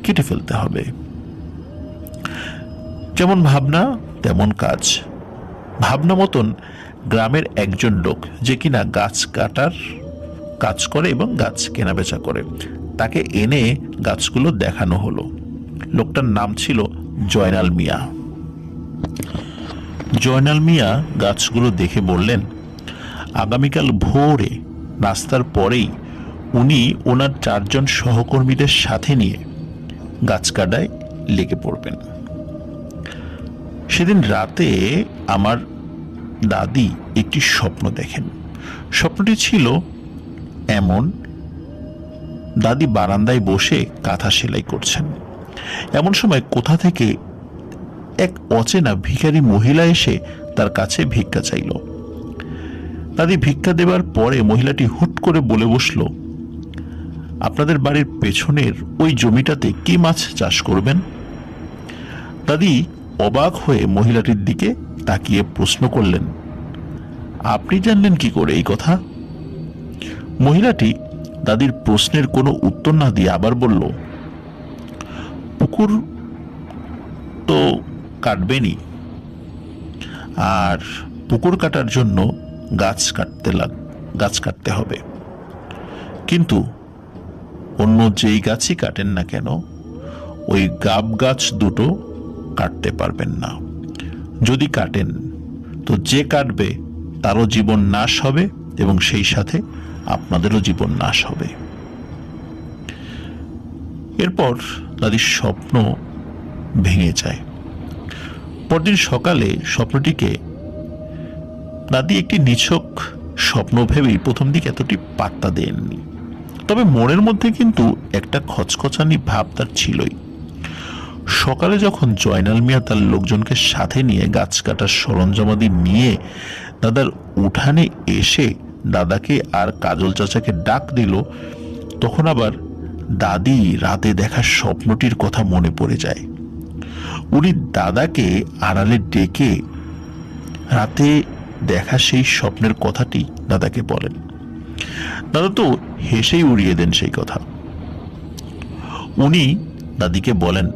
কেটে ফেলতে হবে। যেমন ভাবনা তেমন কাজ। ভাবনা মতন গ্রামের একজন লোক যে কিনা গাছ কাটার কাজ করে এবং গাছ কেনা বেচা করে, তাকে এনে গাছগুলো দেখানো হলো। লোকটার নাম ছিল জয়নাল মিয়া। জয়নাল মিয়া গাছগুলো দেখে বললেন, আগামীকাল ভোরে নাস্তার পরেই উনি ওনার 4 জন সহকর্মীদের সাথে নিয়ে গাছ কাটায় লেগে পড়বেন। সেদিন রাতে আমার দাদি একটি স্বপ্ন দেখেন। স্বপ্নটি ছিল এমন, দাদি বারান্দায় বসে কাঁথা সেলাই করছেন। এমন সময় কোথা থেকে এক অচেনা ভিখারি মহিলা এসে তার কাছে ভিক্ষা চাইল। দাদি ভিক্ষা দেবার পরে মহিলাটি হুট করে বলে বসল, আপনাদের বাড়ির পেছনের ওই জমিটাতে কি মাছ চাষ করবেন? দাদি অবাক হয়ে মহিলাটির দিকে তাকিয়ে প্রশ্ন করলেন, আপনি জানলেন কি করে এই কথা? মহিলাটি দাদির প্রশ্নের কোনো উত্তর না দিয়ে আবার বলল, পুকুর তো কাটবেনই, আর পুকুর কাটার জন্য গাছ কাটতে হবে, কিন্তু অন্য যেই গাছই কাটেন না কেন ওই গাব গাছ দুটো কাটতে পারবেন না। যদি কাটেন তো যে কাটবে তারও জীবন নাশ হবে এবং সেই সাথে আপনাদেরও জীবন নাশ হবে। এরপর দাদির স্বপ্ন ভেঙে যায়। পরদিন সকালে স্বপ্নটিকে দাদি একটি নিছক স্বপ্ন ভেবেই প্রথম দিকে এতটি পাত্তা দেননি, তবে মনের মধ্যে কিন্তু একটা খচখচানি ভাব তার ছিলই। সকালে যখন জয়নাল মিয়া তার লোকজনকে সাথে নিয়ে গাছ কাটার সরঞ্জামাদি নিয়ে দাদার উঠানে এসে দাদাকে আর কাজল চাচাকে ডাক দিল, তখন আবার দাদি রাতে দেখা স্বপ্নটির কথা মনে পড়ে যায়। উনি দাদাকে আড়ালে ডেকে রাতে দেখা সেই স্বপ্নের কথাটি দাদাকে বলেন। দাদা তো হেসেই উড়িয়ে দেন সেই কথা। উনি দাদিকে বলেন,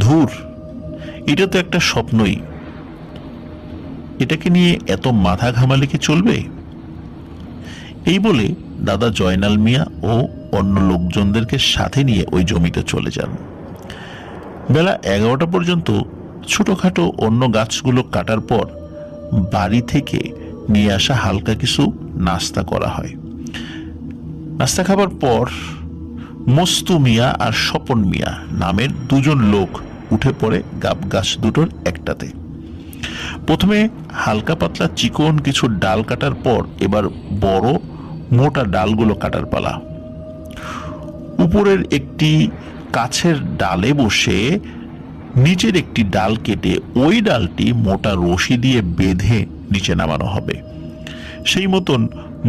ধুর, এটা তো একটা স্বপ্নই, এটাকে নিয়ে এত মাথা ঘামালে কি চলবে? এই বলে দাদা জয়নাল মিয়া ও অন্য লোকজনদেরকে সাথে নিয়ে ওই জমিতে চলে যান। বেলা 11টা পর্যন্ত ছোটখাটো অন্য গাছগুলো কাটার পর বাড়ি থেকে নিয়ে আসা হালকা কিছু নাস্তা করা হয়। নাস্তা খাবার পর মস্তু মিয়া আর স্বপন মিয়া নামের 2 জন লোক উঠে পড়ে গাব গাছ দুটোর একটাতে। প্রথমে হালকা পাতলা চিকন কিছু ডাল কাটার পর এবার বড় মোটা ডালগুলো কাটার পালা। উপরের একটি কাছের ডালে বসে নিচের একটি ডাল কেটে ওই ডালটি মোটা রশি দিয়ে বেঁধে নিচে নামানো হবে। সেই মতন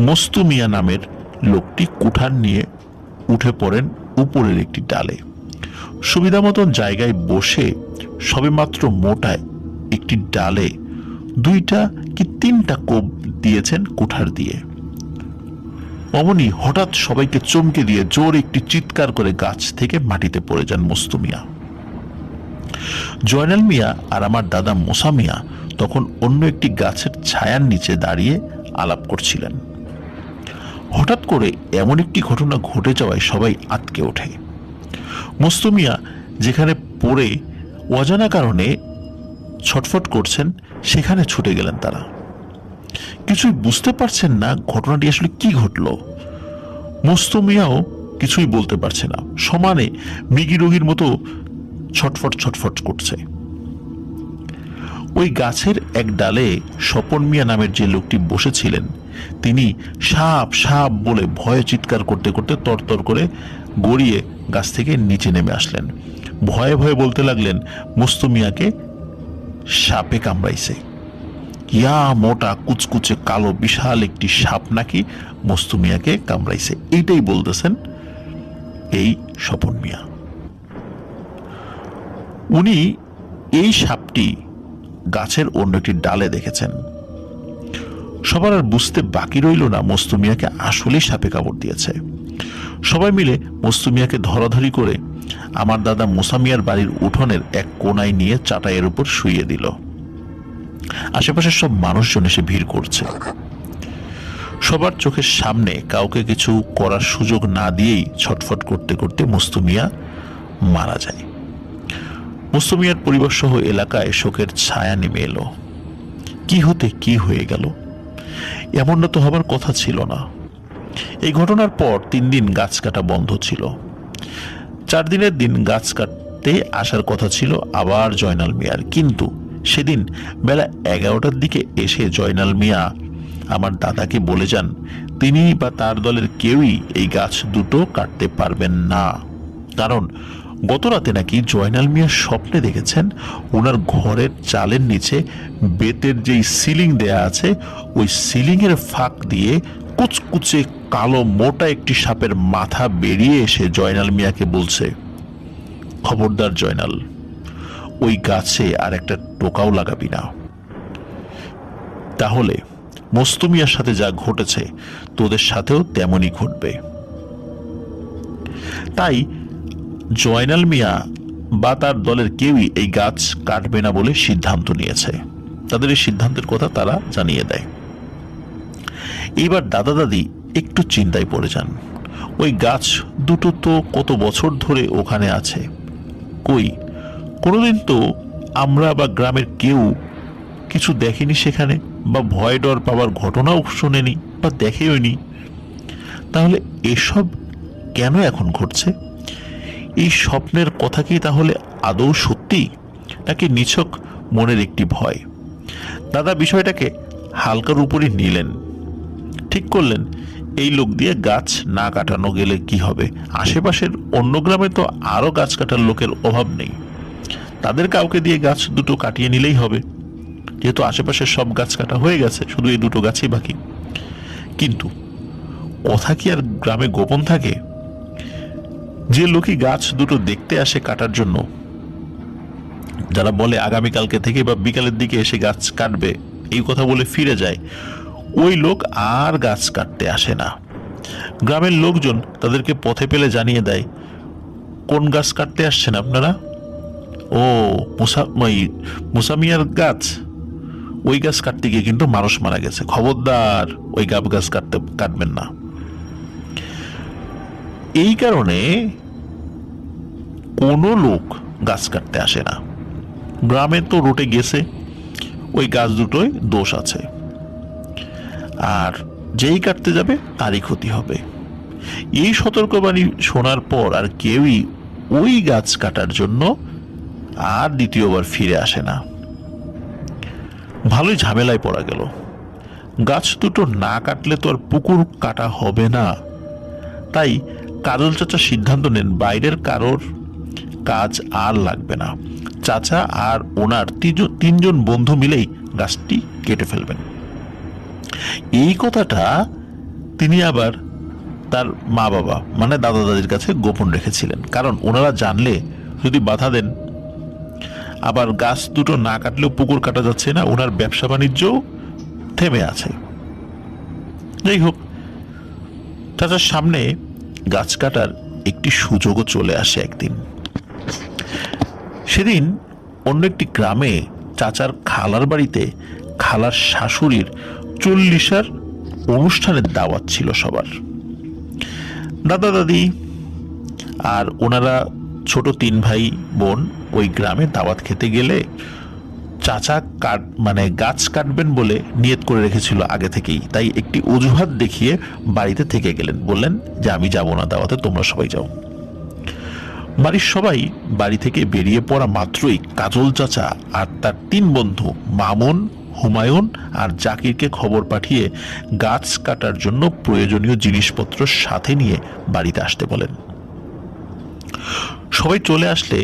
মস্তু মিয়া নামের লোকটি কুঠার নিয়ে উঠে পড়েন উপরের একটি ডালে। সুবিধা মতন জায়গায় বসে সবেমাত্র মোটায় একটি ডালে 2টা কি 3টা কোপ দিয়েছেন কুঠার দিয়ে। অমনি হঠাৎ সবাইকে চমকে দিয়ে জোর একটি চিৎকার করে গাছ থেকে মাটিতে পড়ে যান মস্তু মিয়া। জয়নাল মিয়া আর আমার দাদা মোসা মিয়া তখন অন্য একটি গাছের ছায়ার নিচে দাঁড়িয়ে আলাপ করছিলেন। হঠাৎ করে এমন একটি ঘটনা ঘটে যাওয়ায় সবাই আটকে ওঠে। মস্তু মিয়া যেখানে পড়ে অজানা কারণে ছটফট করছেন সেখানে ছুটে গেলেন তারা। কিছুই বুঝতে পারছেন না ঘটনাটি আসলে কি ঘটল। মস্তু মিয়াও কিছুই বলতে পারছে না, সমানে মৃগী রোগীর মতো ছটফট ছটফট করছে। ওই গাছের এক ডালে স্বপন মিয়া নামের যে লোকটি বসেছিলেন তিনি সাপ সাপ বলে ভয়ে চিৎকার করতে করতে তরতর করে গড়িয়ে গাছ থেকে নিচে নেমে আসলেন। ভয়ে ভয়ে বলতে লাগলেন, মস্তু মিয়াকে সাপে কামড়াইছে। ইয়া মোটা কুচকুচে কালো বিশাল একটি সাপ নাকি মস্তু মিয়াকে কামড়াইছে, এইটাই বলতেছেন এই স্বপন মিয়া। উনি এই সাপটি গাছের অন্য একটি ডালে দেখেছেন। সবার আর বুঝতে বাকি রইল না মস্তু মিয়াকে আসলেই সাপে কামড় দিয়েছে। সবাই মিলে মস্তু মিয়াকে ধরাধরি করে আমার দাদা মোসা মিয়ার বাড়ির উঠোনের এক কোনায় নিয়ে চাটাইয়ের উপর শুইয়ে দিল। আশেপাশের সব মানুষজন এসে ভিড় করছে। সবার চোখের সামনে কাউকে কিছু করার সুযোগ না দিয়েই ছটফট করতে করতে মস্তু মিয়া মারা যায়। মুস্তফা মিয়ার পরিবার সহ এলাকায় শোকের ছায়া নেমে এলো। কি হতে কি হয়ে গেল, এমনটা তো হবার কথা ছিল না। এই ঘটনার পর 3 দিন গাছ কাটা বন্ধ ছিল। 4 দিনের দিন গাছ কাটতে আসার কথা ছিল আবার জয়নাল মিয়ার, কিন্তু সেদিন বেলা 11টার দিকে এসে জয়নাল মিয়া আমার দাদাকে বলে যান তিনি বা তার দলের কেউই এই গাছ দুটো কাটতে পারবেন না, কারণ গত রাতে নাকি জয়নাল মিয়া স্বপ্নে দেখেছেন ওনার ঘরের চালের নিচে বেতের যেই সিলিং দেয়া আছে ওই সিলিং এর ফাঁক দিয়ে কুচকুচে কালো মোটা একটি সাপের মাথা বেরিয়ে এসে জয়নাল মিয়াকে বলছে, খবরদার জয়নাল, ওই গাছে আর একটা টোকাও লাগাবি না, তাহলে মুস্তফা মিয়ার সাথে যা ঘটেছে তোদের সাথেও তেমনই ঘটবে। তাই জয়নাল মিয়া বা তার দলের কেউই এই গাছ কাটবে না বলে সিদ্ধান্ত নিয়েছে। তাদের এই সিদ্ধান্তের কথা তারা জানিয়ে দেয়। এইবার দাদা দাদি একটু চিন্তায় পড়ে যান। ওই গাছ দুটো তো কত বছর ধরে ওখানে আছে, কই কোনোদিন তো আমরা বা গ্রামের কেউ কিছু দেখেনি সেখানে, বা ভয় ডর পাওয়ার ঘটনাও শোনেনি বা দেখেওনি। তাহলে এসব কেন এখন ঘটছে? এই স্বপ্নের কথা কি তাহলে আদৌ সত্যি, নাকি নিছক মনের একটি ভয়? দাদা বিষয়টাকে হালকার উপরই নিলেন, ঠিক করলেন এই লোক দিয়ে গাছ না কাটানো গেলে কি হবে, আশেপাশের অন্য গ্রামে তো আরো গাছ কাটার লোকের অভাব নেই, তাদের কাউকে দিয়ে গাছ দুটো কাটিয়ে নিলেই হবে, যেহেতু আশেপাশের সব গাছ কাটা হয়ে গেছে, শুধু এই দুটো গাছই বাকি। কিন্তু কথা কি আর গ্রামে গোপন থাকে? যে লোকই গাছ দুটো দেখতে আসে কাটার জন্য, যারা বলে আগামীকালকে থেকে বা বিকালের দিকে এসে গাছ কাটবে, এই কথা বলে ফিরে যায়, ওই লোক আর গাছ কাটতে আসে না। গ্রামের লোকজন তাদেরকে পথে পেলে জানিয়ে দেয়, কোন গাছ কাটতে আসছেন আপনারা? ও মুসা মিয়ার গাছ, ওই গাছ কাটতে গিয়ে কিন্তু মানুষ মারা গেছে, খবরদার ওই গাছ কাটবেন না। এই কারণে কোনো লোক গাছ কাটতে আসে না। গ্রামে তো রুটে গেছে ওই গাছ দুটোই দোষ আছে, আর যেই কাটতে যাবে তারই ক্ষতি হবে। এই সতর্কবাণী শোনার পর আর কেউই ওই গাছ কাটার জন্য আর দ্বিতীয়বার ফিরে আসে না। ভালোই ঝামেলায় পড়া গেল। গাছ দুটো না কাটলে তো আর পুকুর কাটা হবে না। তাই কাজল চাচা সিদ্ধান্ত নেন বাইরের কারোর কাজ আর লাগবে না, চাচা আর ওনার 3জন বন্ধু মিলেই গাছটি কেটে ফেলবেন। এই কথাটা তিনি আবার তার মা বাবা মানে দাদা দাদির কাছে গোপন রেখেছিলেন, কারণ ওনারা জানলে যদি বাধা দেন, আবার গাছ দুটো না কাটলেও পুকুর কাটা যাচ্ছে না, ওনার ব্যবসা বাণিজ্যও থেমে আছে। যাই হোক, চাচার সামনে গাছ কাটার একটি সুযোগও চলে আসে একদিন। সেদিন অন্য একটি গ্রামে চাচার খালার বাড়িতে খালার শাশুড়ির 40 অনুষ্ঠানের দাওয়াত ছিল সবার। দাদা দাদি আর ওনারা ছোট 3 ভাই বোন ওই গ্রামে দাওয়াত খেতে গেলে চাচা গাছ কাটবেন বলে নিয়ত করে রেখেছিল আগে থেকেই, তাই একটি অজুহাত দেখিয়ে বাড়িতে থেকে গেলেন, বললেন যে আমি যাব না দাওয়াতে, তোমরা সবাই যাও। বাড়ির সবাই বাড়ি থেকে বেরিয়ে পড়া মাত্রই কাজল চাচা আর তার 3 বন্ধু মামুন, হুমায়ুন আর জাকিরকে খবর পাঠিয়ে গাছ কাটার জন্য প্রয়োজনীয় জিনিসপত্র সাথে নিয়ে বাড়িতে আসতে বলেন। সবাই চলে আসলে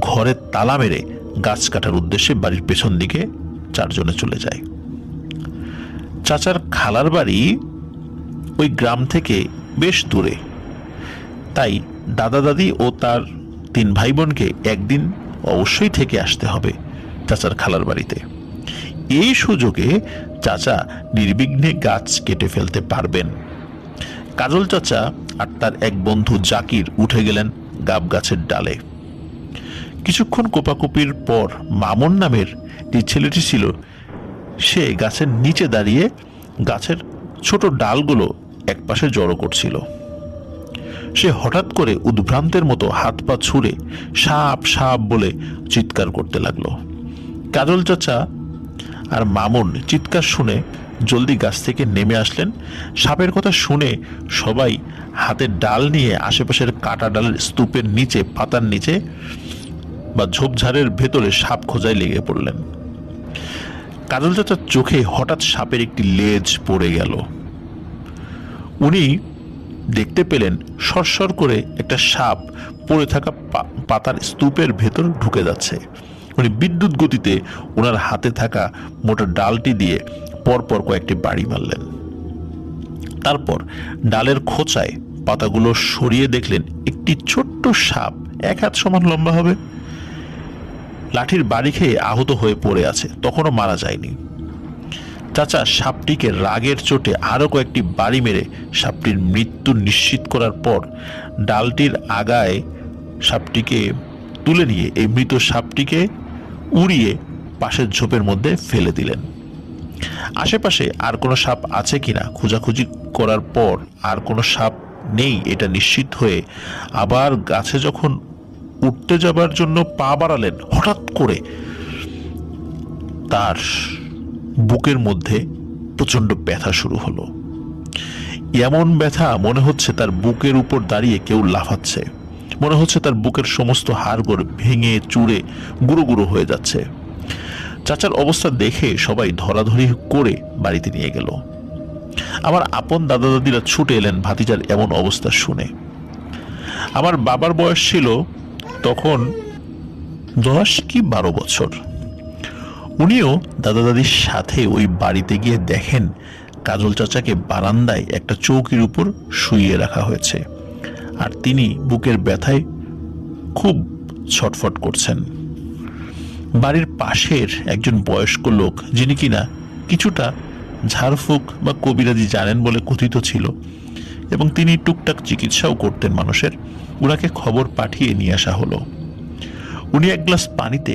ঘরে তালা মেরে গাছ কাটার উদ্দেশ্যে বাড়ির পেছন দিকে 4 জনে চলে যায়। চাচার খালার বাড়ি ওই গ্রাম থেকে বেশ দূরে, তাই দাদা দাদি ও তার 3 ভাই বোনকে একদিন অবশ্যই থেকে আসতে হবে চাচার খালার বাড়িতে। এই সুযোগে চাচা নির্বিঘ্নে গাছ কেটে ফেলতে পারবেন। কাজল চাচা আর তার এক বন্ধু জাকির উঠে গেলেন গাব গাছের ডালে। কিছুক্ষণ কোপাকুপির পর মামুন নামের যে ছেলেটি ছিল সে গাছের নিচে দাঁড়িয়ে গাছের ছোট ডালগুলো একপাশে জড়ো করছিল। সে হঠাৎ করে উদ্ভ্রান্তের মতো হাত পা ছুঁড়ে সাপ সাপ বলে চিৎকার করতে লাগলো। কাজল চাচা আর মামুন চিৎকার শুনে জলদি গাছ থেকে নেমে আসলেন। সাপের কথা শুনে সবাই হাতে ডাল নিয়ে আশেপাশের কাটা ডালের স্তূপের নিচে, পাতার নিচে বা ঝোপঝাড়ের ভেতরে সাপ খোঁজায় লেগে পড়লেন। কাজল চাচার চোখে হঠাৎ সাপের একটি লেজ পড়ে গেল। উনি দেখতে পেলেন সরসর করে একটা সাপ পড়ে থাকা পাতার স্তূপের ভেতর ঢুকে যাচ্ছে। উনি বিদ্যুৎ গতিতে ওনার হাতে থাকা মোটা ডালটি দিয়ে পরপর কয়েকটি বাড়ি মারলেন। তারপর ডালের খোঁচায় পাতাগুলো সরিয়ে দেখলেন একটি ছোট্ট সাপ 1 হাত সমান লম্বা হবে। লাঠির বাড়ি খেয়ে আহত হয়ে পড়ে আছে, তখনও মারা যায়নি। চাচা সাপটিকে রাগের চোটে আরো কয়েকটি বাড়ি মেরে সাপটির মৃত্যু নিশ্চিত করার পর ডালটির আগায় সাপটিকে তুলে নিয়ে এই মৃত সাপটিকে উড়িয়ে পাশের ঝোপের মধ্যে ফেলে দিলেন। আশেপাশে আর কোনো সাপ আছে কিনা খোঁজাখুঁজি করার পর আর কোনো সাপ নেই এটা নিশ্চিত হয়ে আবার গাছে যখন উঠতে যাবার জন্য পা বাড়ালেন, হঠাৎ করে তার বুকের মধ্যে প্রচন্ড ব্যথা শুরু হলো। এমন ব্যথা মনে হচ্ছে তার বুকের উপর দাঁড়িয়ে কেউ লাফাচ্ছে। মনে হচ্ছে তার বুকের সমস্ত হাড়গোড় ভেঙে চুরে গুঁড়ো গুঁড়ো হয়ে যাচ্ছে। চাচার অবস্থা দেখে সবাই ধরাধরি করে বাড়িতে নিয়ে গেল। আমার আপন দাদা দাদিরা ছুটে এলেন ভাতিজার এমন অবস্থা শুনে। আমার বাবার বয়স ছিল তখন 10 কি 12 বছর। উনিও দাদা দাদির সাথে ওই বাড়িতে গিয়ে দেখেন কাজল চাচাকে বারান্দায় একটা চৌকির উপর শুইয়ে রাখা হয়েছে, আর তিনি বুকের ব্যথায় খুব ছটফট করছেন। বাড়ির পাশের একজন বয়স্ক লোক, যিনি কিনা কিছুটা ঝাড়ফুঁক বা কবিরাজি জানেন বলে কথিত ছিল এবং তিনি টুকটাক চিকিৎসাও করতেন মানুষের, ওনাকে খবর পাঠিয়ে নিয়ে আসা হলো। উনি এক গ্লাস পানিতে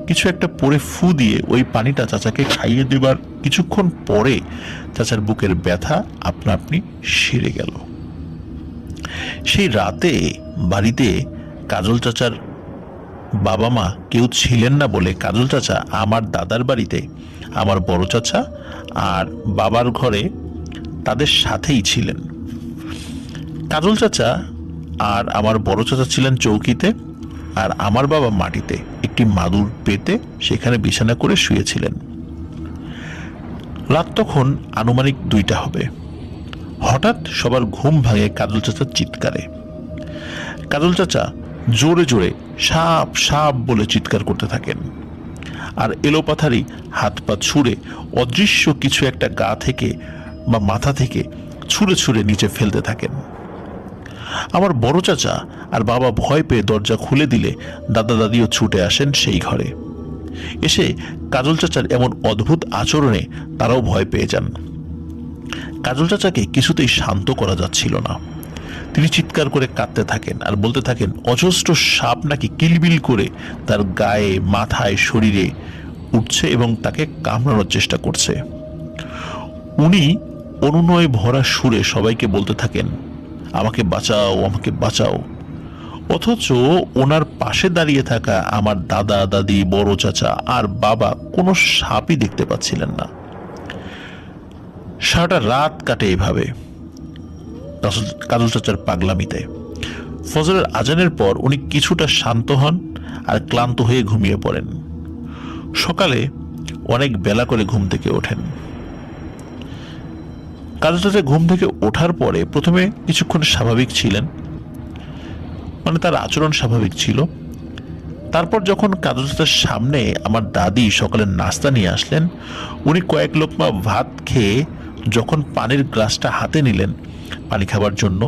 কিছু একটা পরে ফু দিয়ে ওই পানিটা চাচাকে খাইয়ে দেবার কিছুক্ষণ পরে চাচার বুকের ব্যথা আপনা আপনি সেরে গেল। সেই রাতে বাড়িতে কাজল চাচার বাবা মা কেউ ছিলেন না বলে কাজল চাচা আমার দাদার বাড়িতে আমার বড় চাচা আর বাবার ঘরে তাদের সাথেই ছিলেন। কাজল চাচা আর আমার বড় চাচা ছিলেন চৌকিতে, আর আমার বাবা মাটিতে একটি মাদুর পেতে সেখানে বিছানা করে শুয়েছিলেন। রাত তখন আনুমানিক 2টা হবে। হঠাৎ সবার ঘুম ভাঙে কাজল চাচার চিৎকারে। কাজল চাচা জোরে জোরে সাপ সাপ বলে চিৎকার করতে থাকেন আর এলোপাথারি হাত পা ছুঁড়ে অদৃশ্য কিছু একটা গা থেকে বা মাথা থেকে ছুঁড়ে ছুঁড়ে নিচে ফেলতে থাকেন। আমার বড় চাচা আর বাবা ভয় পেয়ে দরজা খুলে দিলে দাদা দাদিও ছুটে আসেন সেই ঘরে। এসে কাজল চাচার এমন অদ্ভুত আচরণে তারাও ভয় পেয়ে যান। কাজল চাচাকে কিছুতেই শান্ত করা যাচ্ছিল না। তিনি চিৎকার করে কাঁদতে থাকেন আর বলতে থাকেন অজস্র সাপ নাকি কিলবিল করে তার গায়ে, মাথায়, শরীরে উঠছে এবং তাকে কামড়ানোর চেষ্টা করছে। উনি অনুনয় ভরা সুরে সবাইকে বলতে থাকেন আমাকে বাঁচাও, আমাকে বাঁচাও। অথচ ওনার পাশে দাঁড়িয়ে থাকা আমার দাদা দাদি, বড় চাচা আর বাবা কোনো সাপই দেখতে পাচ্ছিলেন না। সারাটা রাত কাটে এভাবে কাজল চাচার পাগলামিতে। ফজরের আজানের পর উনি কিছুটা শান্ত হন আর ক্লান্ত হয়ে ঘুমিয়ে পড়েন। সকালে অনেক বেলা করে ঘুম থেকে ওঠেন। কাজল চাচা ঘুম থেকে ওঠার পরে প্রথমে কিছুক্ষণ স্বাভাবিক ছিলেন, মানে তার আচরণ স্বাভাবিক ছিল। তারপর যখন কাজল চাচার সামনে আমার দাদি সকালের নাস্তা নিয়ে আসলেন, উনি কয়েক লোকমা ভাত খেয়ে যখন পানির গ্লাসটা হাতে নিলেন পানি খাবার জন্য,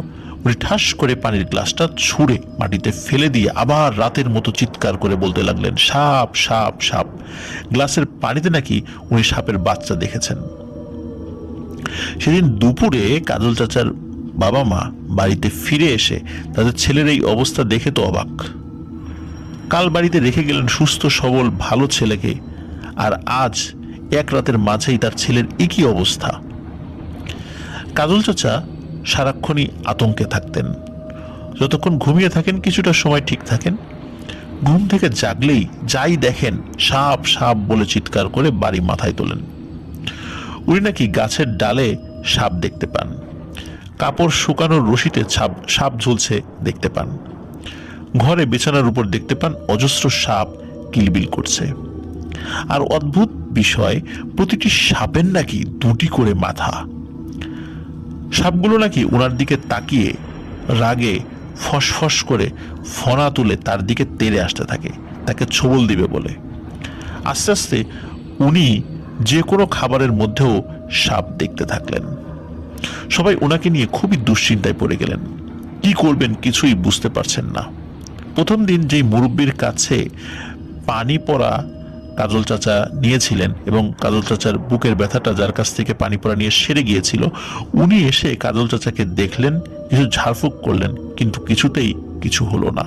উনি ঠাস করে পানির গ্লাসটা ছুঁড়ে মাটিতে ফেলে দিয়ে আবার রাতের মতো চিৎকার করে বলতে লাগলেন সাপ সাপ সাপ। গ্লাসের পানিতে নাকি উনি সাপের বাচ্চা দেখেছেন। সেদিন দুপুরে কাজল চাচার বাবা মা বাড়িতে ফিরে এসে তাদের ছেলের এই অবস্থা দেখে তো অবাক। কাল বাড়িতে রেখে গেলেন সুস্থ সবল ভালো ছেলেকে, আর আজ এক রাতের মাঝেই তার ছেলের একই অবস্থা। কাজল চাচা সারাক্ষণই আতঙ্কে থাকতেন। যতক্ষণ ঘুমিয়ে থাকেন কিছুটা সময় ঠিক থাকেন, ঘুম থেকে জাগলেই যাই দেখেন সাপ সাপ বলে চিৎকার করে বাড়ি মাথায় তোলেন। উনি নাকি গাছের ডালে সাপ দেখতে পান, কাপড় শুকানোর রশিতে সাপ ঝুলছে দেখতে পান, ঘরে বিছানার উপর দেখতে পান অজস্র সাপ কিলবিল করছে। আর অদ্ভুত বিষয়, প্রতিটি সাপের নাকি দুটি করে মাথা। সাপগুলো নাকি ওনার দিকে তাকিয়ে রাগে ফসফস করে ফনা তুলে তার দিকে তেড়ে আসতে থাকে, তাকে ছোবল দিবে বলে। আস্তে আস্তে উনি যে কোনো খাবারের মধ্যেও সাপ দেখতে থাকলেন। সবাই ওনাকে নিয়ে খুবই দুশ্চিন্তায় পড়ে গেলেন, কি করবেন কিছুই বুঝতে পারছেন না। প্রথম দিন যেই মুরব্বীর কাছে পানি পড়া কাজল চাচা নিয়েছিলেন এবং কাজল চাচার বুকের ব্যথাটা যার কাছ থেকে পানি পড়া নিয়ে সেরে গিয়েছিল, উনি এসে কাজল চাচাকে দেখলেন, কিছু ঝাড়ফুঁক করলেন, কিন্তু কিছুতেই কিছু হলো না।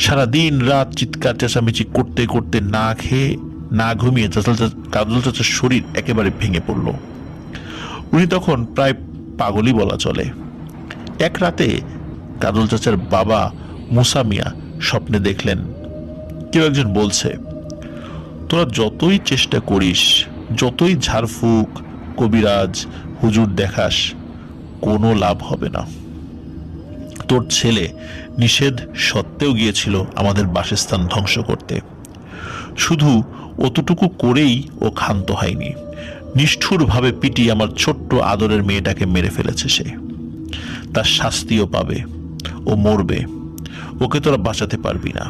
সারাদিন রাত চিৎকার চেঁচামেচি করতে করতে না খেয়ে না ঘুমিয়ে কাজল চাচার শরীর একেবারে ভেঙে পড়ল। উনি তখন প্রায় পাগলই বলা চলে। এক রাতে কাজল চাচার বাবা মুসা মিয়া স্বপ্নে দেখলেন কেউ একজন বলছে, তোরা যতই চেষ্টা করিস, যতই ঝাড়ফুঁক কবিরাজ হুজুর দেখাস, কোনো লাভ হবে না। তোর ছেলে নিষেধ সত্ত্বেও গিয়েছিল আমাদের বাসস্থান ধ্বংস করতে, শুধু অতটুকু করেই ও ক্ষান্ত হয়নি, নিষ্ঠুরভাবে পিটিয়ে আমার ছোট্ট আদরের মেয়েটাকে মেরে ফেলেছে সে। তার শাস্তিও পাবে, ও মরবে, ওকে তোরা বাঁচাতে পারবি না।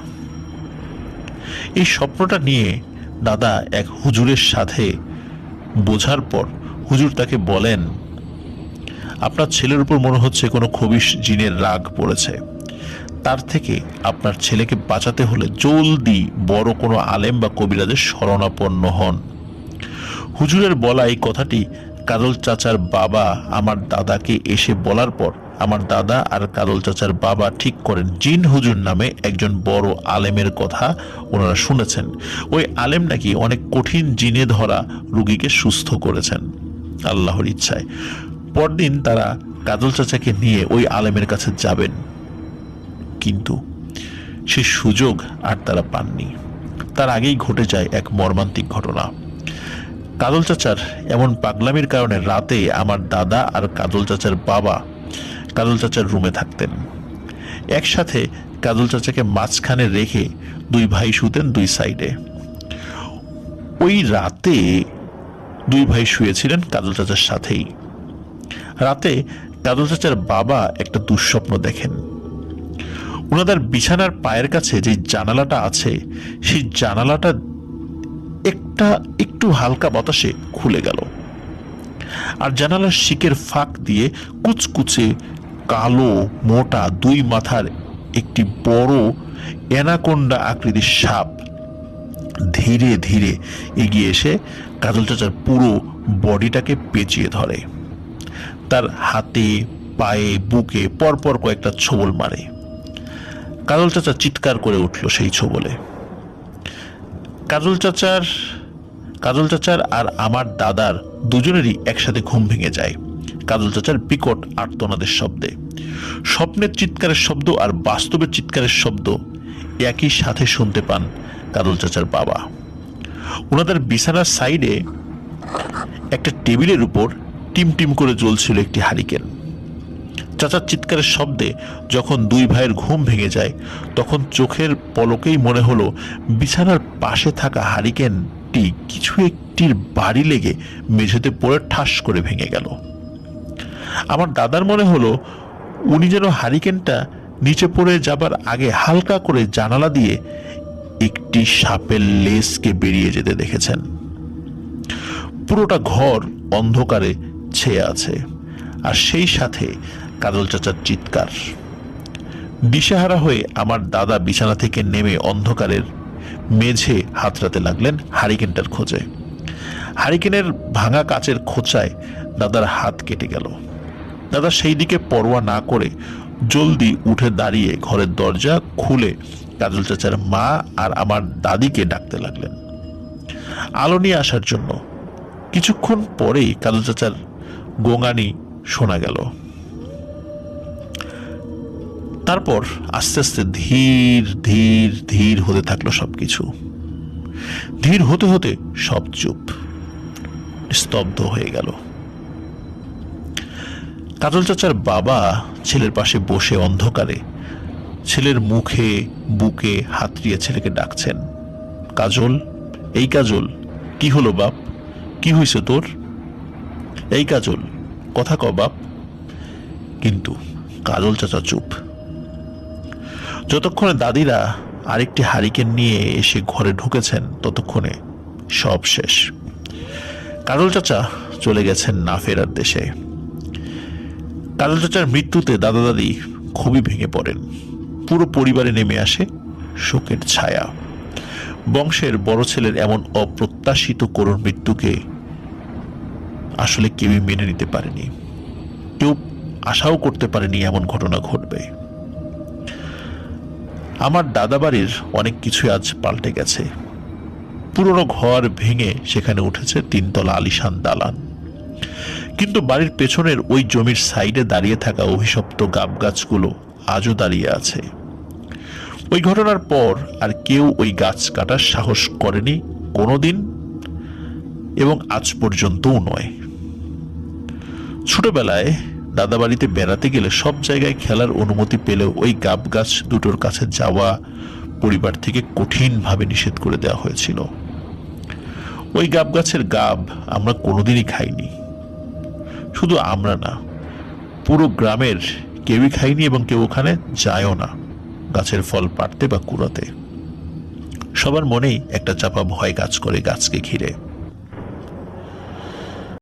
এই স্বপ্নটা নিয়ে দাদা এক হুজুরের সাথে বোঝার পর হুজুর তাকে বলেন, আপনার ছেলের উপর মনে হচ্ছে কোনো খবিশ জিনের রাগ পড়েছে, তার থেকে আপনার ছেলেকে বাঁচাতে হলে জলদি বড় কোনো আলেম বা কবিরাজের শরণাপন্ন হন। হুজুরের বলা এই কথাটি কাজল চাচার বাবা আমার দাদাকে এসে বলার পর আমার দাদা আর কাজল চাচার বাবা ঠিক করেন জিন হুজুর নামে একজন বড় আলেমের কথা ওনারা শুনেছেন। ওই আলেম নাকি অনেক কঠিন জিনে ধরা রোগীকে সুস্থ করেছেন আল্লাহর ইচ্ছায়। পরদিন তারা কাজল চাচাকে নিয়ে ওই আলেমের কাছে যাবেন, কিন্তু সে সুযোগ আর তারা পাননি। তার আগেই ঘটে যায় এক মর্মান্তিক ঘটনা। কাজল চাচার এমন পাগলামির কারণে রাতে আমার দাদা আর কাজল চাচার বাবা কাজল চাচার রুমে থাকতেন। একসাথে কাজল চাচাকে মাঝখানে রেখে দুই ভাই শুতেন দুই সাইডে। ওই রাতে দুই ভাই শুয়েছিলেন কাজল চাচার সাথেই। রাতে কাজল চাচার বাবা একটা দুঃস্বপ্ন দেখেন। ওনাদের বিছানার পায়ের কাছে যে জানালাটা আছে, সেই জানালাটা একটু হালকা বাতাসে খুলে গেল, আর জানালার শিকের ফাঁক দিয়ে কুচকুচে কালো মোটা দুই মাথার একটি বড় অ্যানাকোন্ডা আকৃতির সাপ ধীরে ধীরে এগিয়ে এসে কাজল চাচার পুরো বডিটাকে পেঁচিয়ে ধরে। তার হাতে পায়ে বুকে পরপর কয়েকটা ছোবল মারে। কাজল চাচা চিৎকার করে উঠল সেই ছোবলে। কাজল চাচার আর আমার দাদার দুজনেরই একসাথে ঘুম ভেঙে যায় কাজল চাচার বিকট আর্তনাদের শব্দে। স্বপ্নের চিৎকারের শব্দ আর বাস্তবের চিৎকারের শব্দ একই সাথে শুনতে পান কাজল চাচার বাবা। ওনাদের বিছানার সাইডে একটা টেবিলের উপর টিম টিম করে জ্বলছিল একটি হারিকেন। চাচার চিৎকারের শব্দে যখন দুই ভাইয়ের ঘুম ভেঙে যায়, তখন চোখের পলকেই মনে হলো বিছানার পাশে থাকা হারিকেনটি কিছু একটির বাড়ি লেগে মেঝেতে পড়ে ঠাস করে ভেঙে গেল। আমার দাদার মনে হলো উনি যেন হারিকেনটা নিচে পড়ে যাবার আগে হালকা করে জানালা দিয়ে একটি সাপের লেজকে বেরিয়ে যেতে দেখেছেন। পুরোটা ঘর অন্ধকারে ছেয়ে আছে, আর সেই সাথে কাজল চাচার চিৎকার। দিশেহারা হয়ে আমার দাদা বিছানা থেকে নেমে অন্ধকারের মেঝে হাতড়াতে লাগলেন হারিকেনটার খোঁজে। হারিকেনের ভাঙা কাচের খোঁচায় দাদার হাত কেটে গেল। দাদা সেই দিকে পরোয়া না করে জলদি উঠে দাঁড়িয়ে ঘরের দরজা খুলে কাজল চাচার মা আর আমার দাদিকে ডাকতে লাগলেন আলো নিয়ে আসার জন্য। কিছুক্ষণ পরেই কাজল চাচার গোঙানি শোনা গেল। তারপর আস্তে আস্তে ধীর ধীর ধীর হতে থাকলো সবকিছু। ধীর হতে হতে সব চুপ, স্তব্ধ হয়ে গেল। কাজল চাচার বাবা ছেলের পাশে বসে অন্ধকারে ছেলের মুখে বুকে হাত দিয়ে ছেলেকে ডাকছেন, কাজল, এই কাজল, কি হলো বাপ, কি হয়েছে তোর? এই কাজল, কথা ক বাপ। কিন্তু কাজল চাচা চুপ। যতক্ষণে দাদিরা আরেকটি হারিকেন নিয়ে এসে ঘরে ঢুকেছেন ততক্ষণে সব শেষ। কাজল চাচা চলে গেছেন না ফেরার দেশে। কাজল চাচার মৃত্যুতে দাদা দাদি খুবই ভেঙে পড়েন। পুরো পরিবারে নেমে আসে শোকের ছায়া। বংশের বড় ছেলের এমন অপ্রত্যাশিত করুণ মৃত্যুকে আসলে কেউই মেনে নিতে পারেনি। কেউ আশাও করতে পারেনি এমন ঘটনা ঘটবে। আমার দাদা বাড়ির অনেক কিছুই আজ পাল্টে গেছে। পুরনো ঘর ভেঙে সেখানে উঠেছে 3 তলা আলিশান দালান। কিন্তু বাড়ির পেছনের ওই জমির সাইডে দাঁড়িয়ে থাকা অভিশপ্ত গাব গাছগুলো আজও দাঁড়িয়ে আছে। ওই ঘটনার পর আর কেউ ওই গাছ কাটার সাহস করেনি কোনোদিন, এবং আজ পর্যন্তও নয়। ছোটবেলায় দাদা বাড়িতে বেড়াতে গেলে সব জায়গায় খেলার অনুমতি পেলেও ওই গাব গাছ দুটোর কাছে যাওয়া পরিবার থেকে কঠিনভাবে নিষেধ করে দেওয়া হয়েছিল। ওই গাব গাছের গাব আমরা কোনোদিনই খাইনি। শুধু আমরা না, পুরো গ্রামের কেউই খাইনি এবং কেউ ওখানে যায়ও না গাছের ফল পাড়তে বা কুড়াতে। সবার মনেই একটা চাপা ভয় কাজ করে গাছকে ঘিরে।